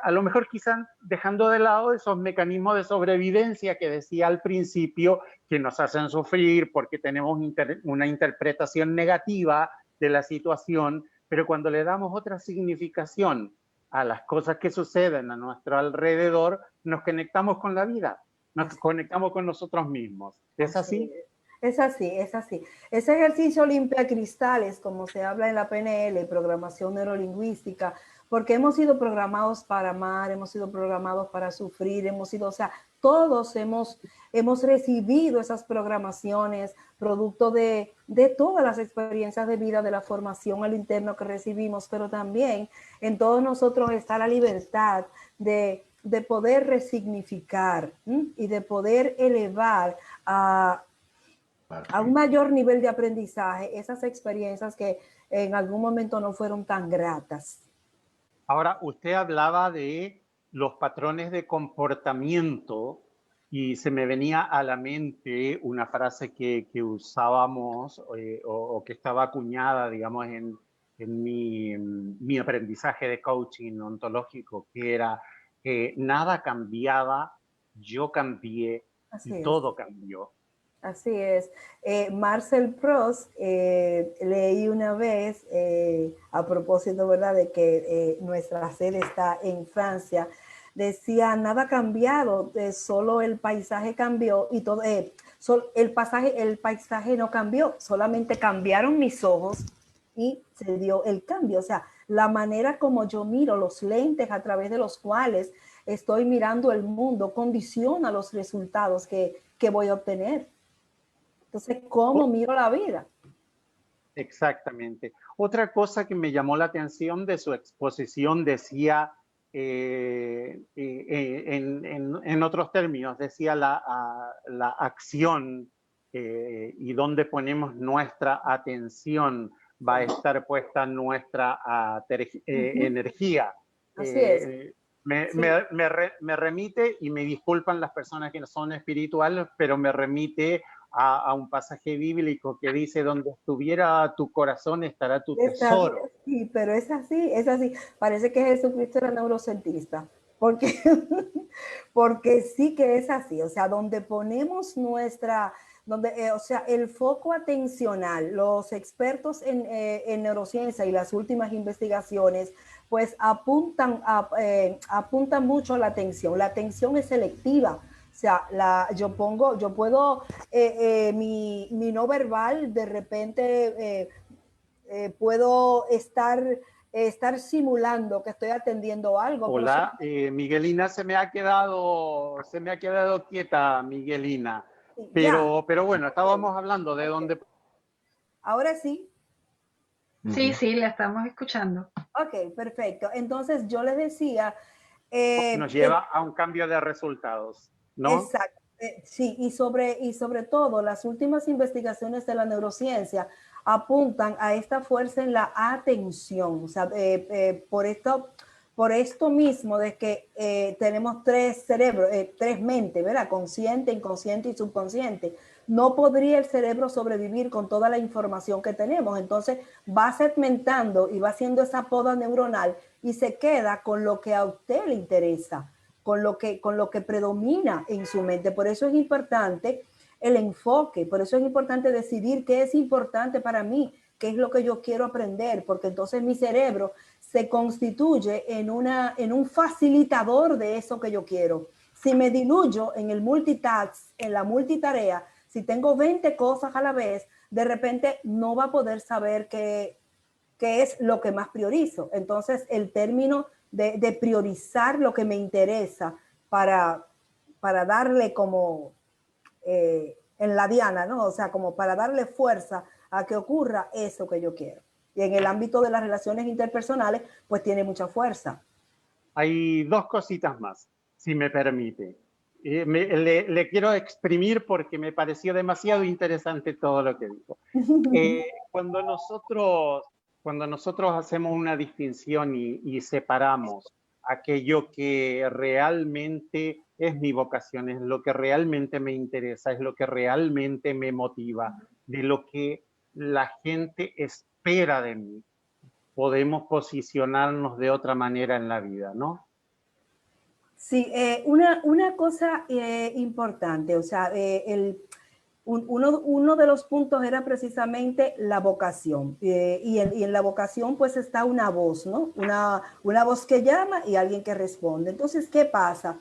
a lo mejor quizás dejando de lado esos mecanismos de sobrevivencia que decía al principio, que nos hacen sufrir porque tenemos una interpretación negativa de la situación, pero cuando le damos otra significación a las cosas que suceden a nuestro alrededor, nos conectamos con la vida. Nos conectamos con nosotros mismos. ¿Es así? Es así, es así. Ese ejercicio limpia cristales, como se habla en la PNL, programación neurolingüística, porque hemos sido programados para amar, hemos sido programados para sufrir, o sea, todos hemos recibido esas programaciones, producto de todas las experiencias de vida, de la formación al interno que recibimos, pero también en todos nosotros está la libertad de poder resignificar y de poder elevar a un mayor nivel de aprendizaje esas experiencias que en algún momento no fueron tan gratas. Ahora, usted hablaba de los patrones de comportamiento y se me venía a la mente una frase que usábamos o que estaba acuñada, digamos, en mi aprendizaje de coaching ontológico, que era que nada cambiaba, yo cambié y todo cambió. Así es. Marcel Proust, leí una vez, a propósito, ¿verdad?, de que nuestra sede está en Francia, decía, nada ha cambiado, solo el paisaje cambió y todo, el paisaje no cambió, solamente cambiaron mis ojos y se dio el cambio. O sea, la manera como yo miro, los lentes a través de los cuales estoy mirando el mundo, condiciona los resultados que voy a obtener. Entonces, ¿cómo miro la vida? Exactamente. Otra cosa que me llamó la atención de su exposición decía, en otros términos, decía la acción y donde ponemos nuestra atención va a estar puesta nuestra energía. Así es. Me remite, y me disculpan las personas que no son espirituales, pero me remite a un pasaje bíblico que dice, donde estuviera tu corazón estará tu tesoro. Sí, pero es así, es así. Parece que Jesucristo era neurocientista, porque, porque sí que es así. O sea, donde ponemos o sea, el foco atencional, los expertos en neurociencia y las últimas investigaciones, pues apuntan mucho a la atención. La atención es selectiva. O sea, yo puedo, mi no verbal, de repente puedo estar simulando que estoy atendiendo algo. Hola, Miguelina, se me ha quedado quieta, Miguelina. Pero bueno, estábamos hablando de dónde. Ahora sí. Sí, la estamos escuchando. Ok, perfecto. Entonces yo les decía... nos lleva a un cambio de resultados, ¿no? Exacto. Sí, y sobre todo las últimas investigaciones de la neurociencia apuntan a esta fuerza en la atención. O sea, por esto mismo de que tenemos tres cerebros, tres mentes, ¿verdad? Consciente, inconsciente y subconsciente. No podría el cerebro sobrevivir con toda la información que tenemos. Entonces va segmentando y va haciendo esa poda neuronal y se queda con lo que a usted le interesa, con lo que predomina en su mente. Por eso es importante el enfoque, por eso es importante decidir qué es importante para mí, qué es lo que yo quiero aprender, porque entonces mi cerebro se constituye en un facilitador de eso que yo quiero. Si me diluyo en el multitask, en la multitarea, si tengo 20 cosas a la vez, de repente no va a poder saber qué es lo que más priorizo. Entonces, el término de priorizar lo que me interesa para darle como en la diana, ¿no? O sea, como para darle fuerza a que ocurra eso que yo quiero. Y en el ámbito de las relaciones interpersonales, pues tiene mucha fuerza. Hay dos cositas más, si me permite. Le quiero exprimir porque me pareció demasiado interesante todo lo que dijo. Cuando nosotros hacemos una distinción y separamos aquello que realmente es mi vocación, es lo que realmente me interesa, es lo que realmente me motiva, de lo que la gente espera de mí, podemos posicionarnos de otra manera en la vida, ¿no? Sí, una cosa importante, o sea, uno de los puntos era precisamente la vocación. Y en la vocación pues está una voz, ¿no? Una voz que llama y alguien que responde. Entonces, ¿qué pasa?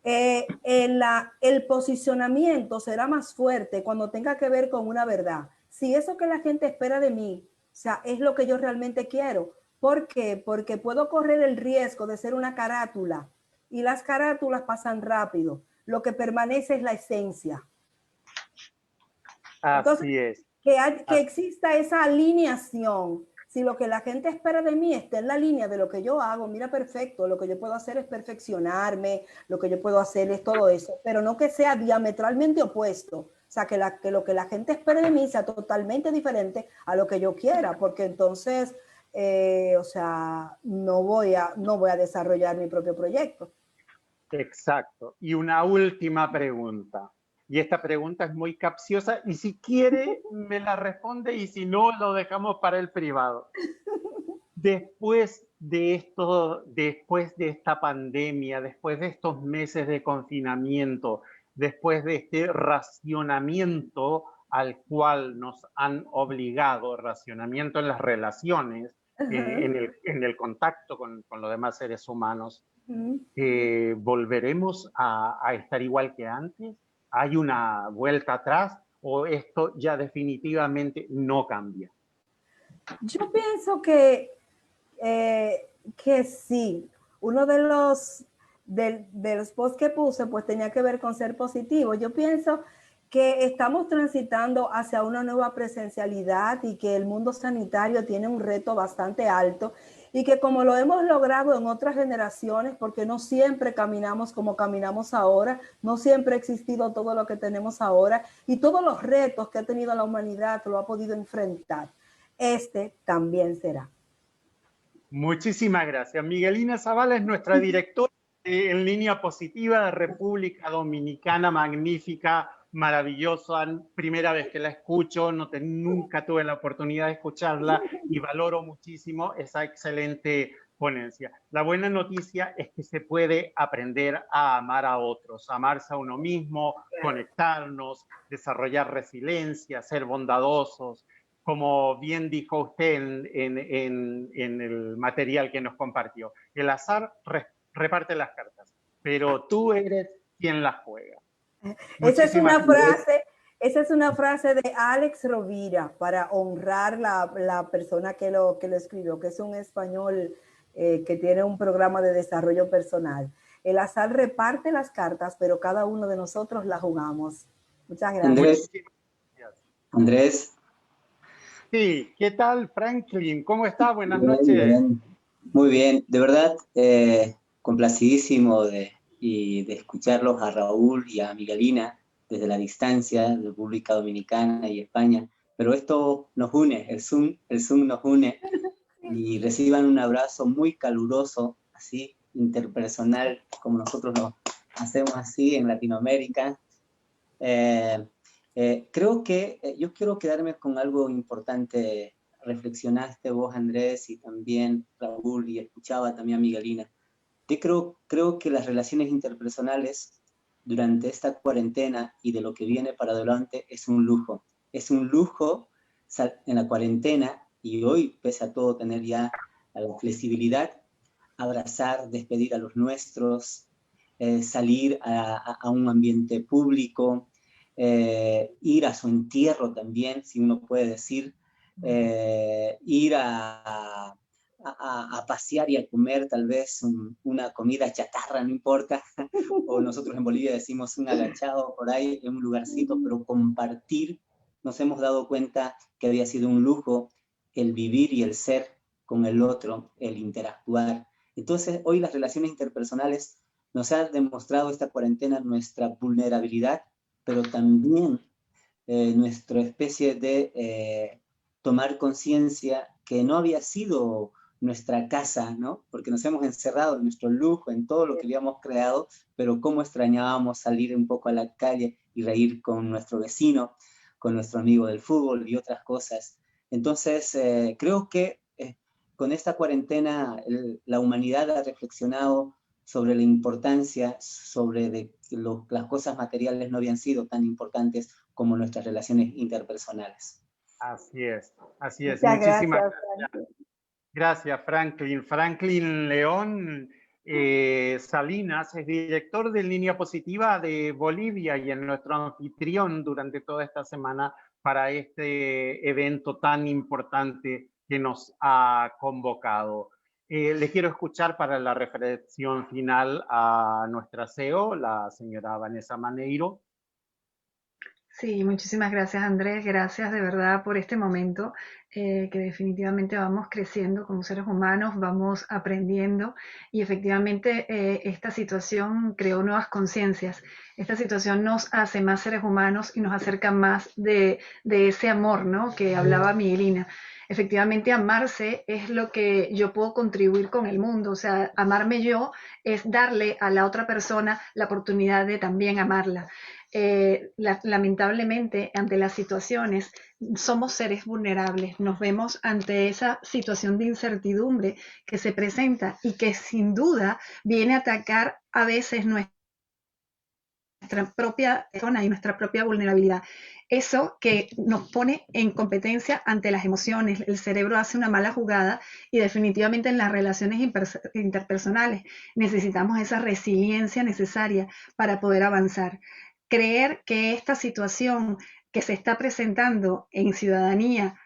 El posicionamiento será más fuerte cuando tenga que ver con una verdad. Si eso que la gente espera de mí, o sea, es lo que yo realmente quiero, ¿Por qué? Porque puedo correr el riesgo de ser una carátula y las carátulas pasan rápido. Lo que permanece es la esencia. Entonces, Así es. que exista esa alineación. Si lo que la gente espera de mí está en la línea de lo que yo hago, mira, perfecto, lo que yo puedo hacer es perfeccionarme, lo que yo puedo hacer es todo eso, pero no que sea diametralmente opuesto. O sea, que lo que la gente espere de mí sea totalmente diferente a lo que yo quiera, porque entonces, o sea, no voy a desarrollar mi propio proyecto. Exacto. Y una última pregunta. Y esta pregunta es muy capciosa y si quiere me la responde y si no lo dejamos para el privado. Después de esto, después de esta pandemia, después de estos meses de confinamiento, después de este racionamiento al cual nos han obligado, racionamiento en las relaciones, en el contacto con los demás seres humanos, ¿volveremos a estar igual que antes? ¿Hay una vuelta atrás o esto ya definitivamente no cambia? Yo pienso que sí. Uno de los posts que puse pues tenía que ver con ser positivo. Yo pienso que estamos transitando hacia una nueva presencialidad y que el mundo sanitario tiene un reto bastante alto y que como lo hemos logrado en otras generaciones, porque no siempre caminamos como caminamos ahora, no siempre ha existido todo lo que tenemos ahora y todos los retos que ha tenido la humanidad lo ha podido enfrentar. Este también será. Muchísimas gracias. Miguelina Zavala es nuestra directora en Línea Positiva de República Dominicana, magnífica, maravillosa, primera vez que la escucho, nunca tuve la oportunidad de escucharla y valoro muchísimo esa excelente ponencia. La buena noticia es que se puede aprender a amar a otros, amarse a uno mismo, conectarnos, desarrollar resiliencia, ser bondadosos. Como bien dijo usted en el material que nos compartió, el azar reparte las cartas, pero tú eres quien las juega. Esa es una frase de Alex Rovira para honrar la persona que lo escribió, que es un español que tiene un programa de desarrollo personal. El azar reparte las cartas, pero cada uno de nosotros las jugamos. Muchas gracias. Andrés. Sí, ¿qué tal, Franklin? ¿Cómo está? Buenas bien, noches. Bien. Muy bien, de verdad, complacidísimo de escucharlos a Raúl y a Miguelina desde la distancia, República Dominicana y España, pero esto nos une, el Zoom nos une y reciban un abrazo muy caluroso, así, interpersonal, como nosotros lo hacemos así en Latinoamérica. Creo que yo quiero quedarme con algo importante. Reflexionaste vos, Andrés, y también Raúl, y escuchaba también a Miguelina. Yo creo que las relaciones interpersonales durante esta cuarentena y de lo que viene para adelante es un lujo. Es un lujo en la cuarentena y hoy, pese a todo, tener ya la flexibilidad, abrazar, despedir a los nuestros, salir a un ambiente público, ir a su entierro también, si uno puede decir, ir a pasear y a comer tal vez una comida chatarra, no importa, o nosotros en Bolivia decimos un agachado por ahí en un lugarcito, pero compartir, nos hemos dado cuenta que había sido un lujo el vivir y el ser con el otro, el interactuar. Entonces, hoy las relaciones interpersonales nos ha demostrado esta cuarentena nuestra vulnerabilidad, pero también nuestra especie de tomar conciencia que no había sido nuestra casa, ¿no? Porque nos hemos encerrado en nuestro lujo, en todo lo que habíamos creado, pero cómo extrañábamos salir un poco a la calle y reír con nuestro vecino, con nuestro amigo del fútbol y otras cosas. Entonces, creo que con esta cuarentena la humanidad ha reflexionado sobre la importancia, sobre que las cosas materiales no habían sido tan importantes como nuestras relaciones interpersonales. Así es, así es. Muchas Muchísimas gracias. Gracias, Franklin. Franklin León Salinas es director de Línea Positiva de Bolivia y es nuestro anfitrión durante toda esta semana para este evento tan importante que nos ha convocado. Le quiero escuchar para la reflexión final a nuestra CEO, la señora Vanessa Maneiro. Sí, muchísimas gracias Andrés, gracias de verdad por este momento, que definitivamente vamos creciendo como seres humanos, vamos aprendiendo y efectivamente esta situación creó nuevas conciencias, esta situación nos hace más seres humanos y nos acerca más de ese amor, ¿no? Que hablaba Miguelina. Efectivamente, amarse es lo que yo puedo contribuir con el mundo, o sea, amarme yo es darle a la otra persona la oportunidad de también amarla. Lamentablemente, ante las situaciones, somos seres vulnerables, nos vemos ante esa situación de incertidumbre que se presenta y que sin duda viene a atacar a veces nuestra propia zona y nuestra propia vulnerabilidad. Eso que nos pone en competencia ante las emociones, el cerebro hace una mala jugada y definitivamente en las relaciones interpersonales necesitamos esa resiliencia necesaria para poder avanzar. Creer que esta situación que se está presentando en ciudadanía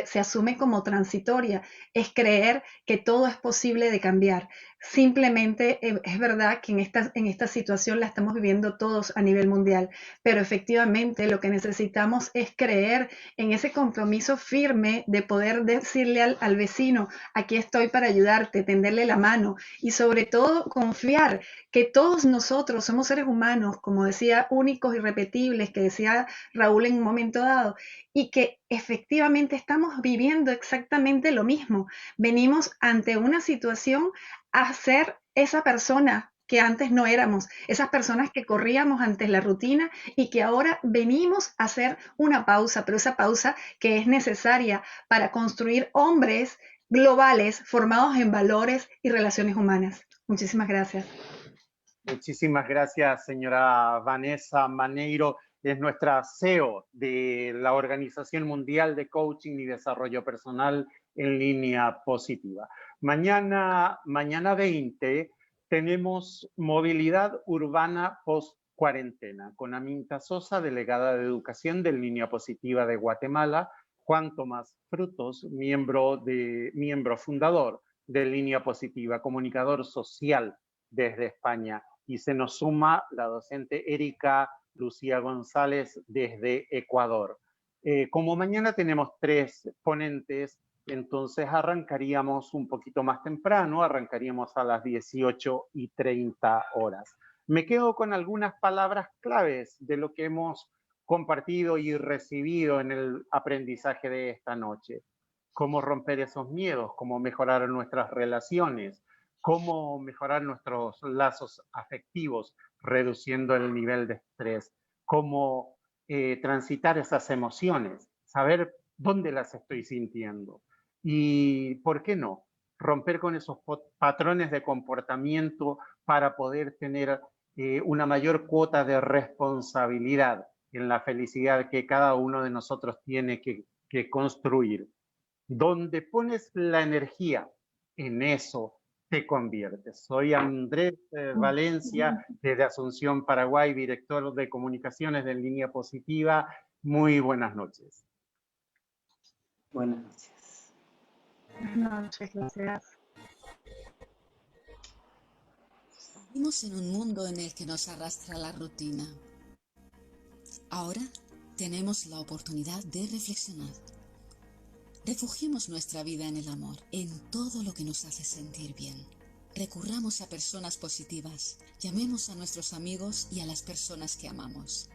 se asume como transitoria, es creer que todo es posible de cambiar. Simplemente es verdad que en esta situación la estamos viviendo todos a nivel mundial, pero efectivamente lo que necesitamos es creer en ese compromiso firme de poder decirle al vecino, aquí estoy para ayudarte, tenderle la mano y sobre todo confiar que todos nosotros somos seres humanos, como decía, únicos y repetibles, que decía Raúl en un momento dado, y que efectivamente estamos viviendo exactamente lo mismo. Venimos ante una situación a ser esa persona que antes no éramos, esas personas que corríamos antes la rutina y que ahora venimos a hacer una pausa, pero esa pausa que es necesaria para construir hombres globales formados en valores y relaciones humanas. Muchísimas gracias. Muchísimas gracias, señora Vanessa Maneiro. Es nuestra CEO de la Organización Mundial de Coaching y Desarrollo Personal en Línea Positiva. Mañana 20 tenemos movilidad urbana post-cuarentena con Aminta Sosa, delegada de Educación de Línea Positiva de Guatemala, Juan Tomás Frutos, miembro fundador de Línea Positiva, comunicador social desde España. Y se nos suma la docente Erika Lucía González desde Ecuador. Como mañana tenemos 3 ponentes, entonces arrancaríamos un poquito más temprano, arrancaríamos a las 18:30 horas. Me quedo con algunas palabras claves de lo que hemos compartido y recibido en el aprendizaje de esta noche. Cómo romper esos miedos, cómo mejorar nuestras relaciones, cómo mejorar nuestros lazos afectivos, reduciendo el nivel de estrés, cómo transitar esas emociones, saber dónde las estoy sintiendo y, ¿por qué no?, romper con esos patrones de comportamiento para poder tener una mayor cuota de responsabilidad en la felicidad que cada uno de nosotros tiene que construir. Donde pones la energía, en eso te conviertes. Soy Andrés Valencia, desde Asunción, Paraguay, director de comunicaciones de Línea Positiva. Muy buenas noches. Buenas noches. Buenas noches, gracias. Vivimos en un mundo en el que nos arrastra la rutina. Ahora tenemos la oportunidad de reflexionar. Refugiemos nuestra vida en el amor, en todo lo que nos hace sentir bien. Recurramos a personas positivas, llamemos a nuestros amigos y a las personas que amamos,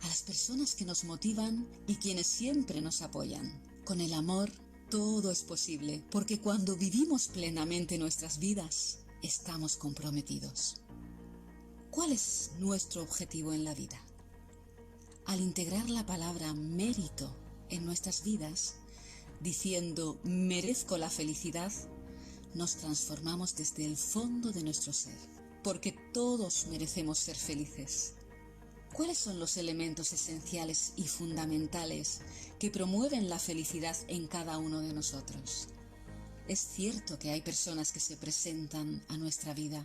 a las personas que nos motivan y quienes siempre nos apoyan. Con el amor todo es posible, porque cuando vivimos plenamente nuestras vidas, estamos comprometidos. ¿Cuál es nuestro objetivo en la vida? Al integrar la palabra mérito en nuestras vidas, diciendo merezco la felicidad, nos transformamos desde el fondo de nuestro ser, porque todos merecemos ser felices. ¿Cuáles son los elementos esenciales y fundamentales que promueven la felicidad en cada uno de nosotros? Es cierto que hay personas que se presentan a nuestra vida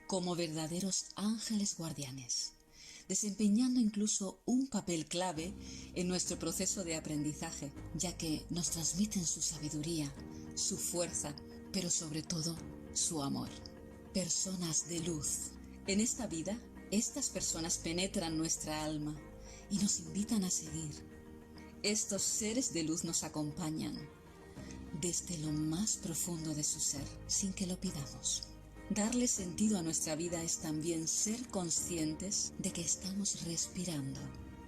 como verdaderos ángeles guardianes, desempeñando incluso un papel clave en nuestro proceso de aprendizaje, ya que nos transmiten su sabiduría, su fuerza, pero sobre todo su amor. Personas de luz. En esta vida, estas personas penetran nuestra alma y nos invitan a seguir. Estos seres de luz nos acompañan desde lo más profundo de su ser, sin que lo pidamos. Darle sentido a nuestra vida es también ser conscientes de que estamos respirando.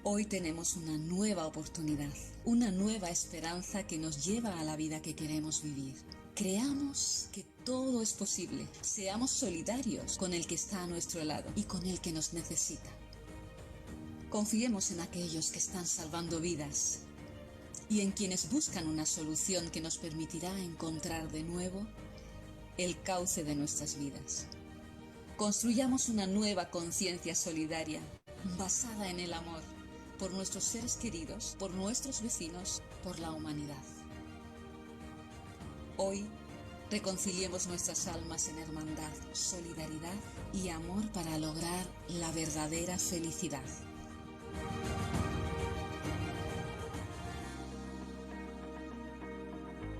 Hoy tenemos una nueva oportunidad, una nueva esperanza que nos lleva a la vida que queremos vivir. Creamos que todo es posible. Seamos solidarios con el que está a nuestro lado y con el que nos necesita. Confiemos en aquellos que están salvando vidas y en quienes buscan una solución que nos permitirá encontrar de nuevo el cauce de nuestras vidas. Construyamos una nueva conciencia solidaria, basada en el amor, por nuestros seres queridos, por nuestros vecinos, por la humanidad. Hoy, reconciliemos nuestras almas en hermandad, solidaridad y amor para lograr la verdadera felicidad.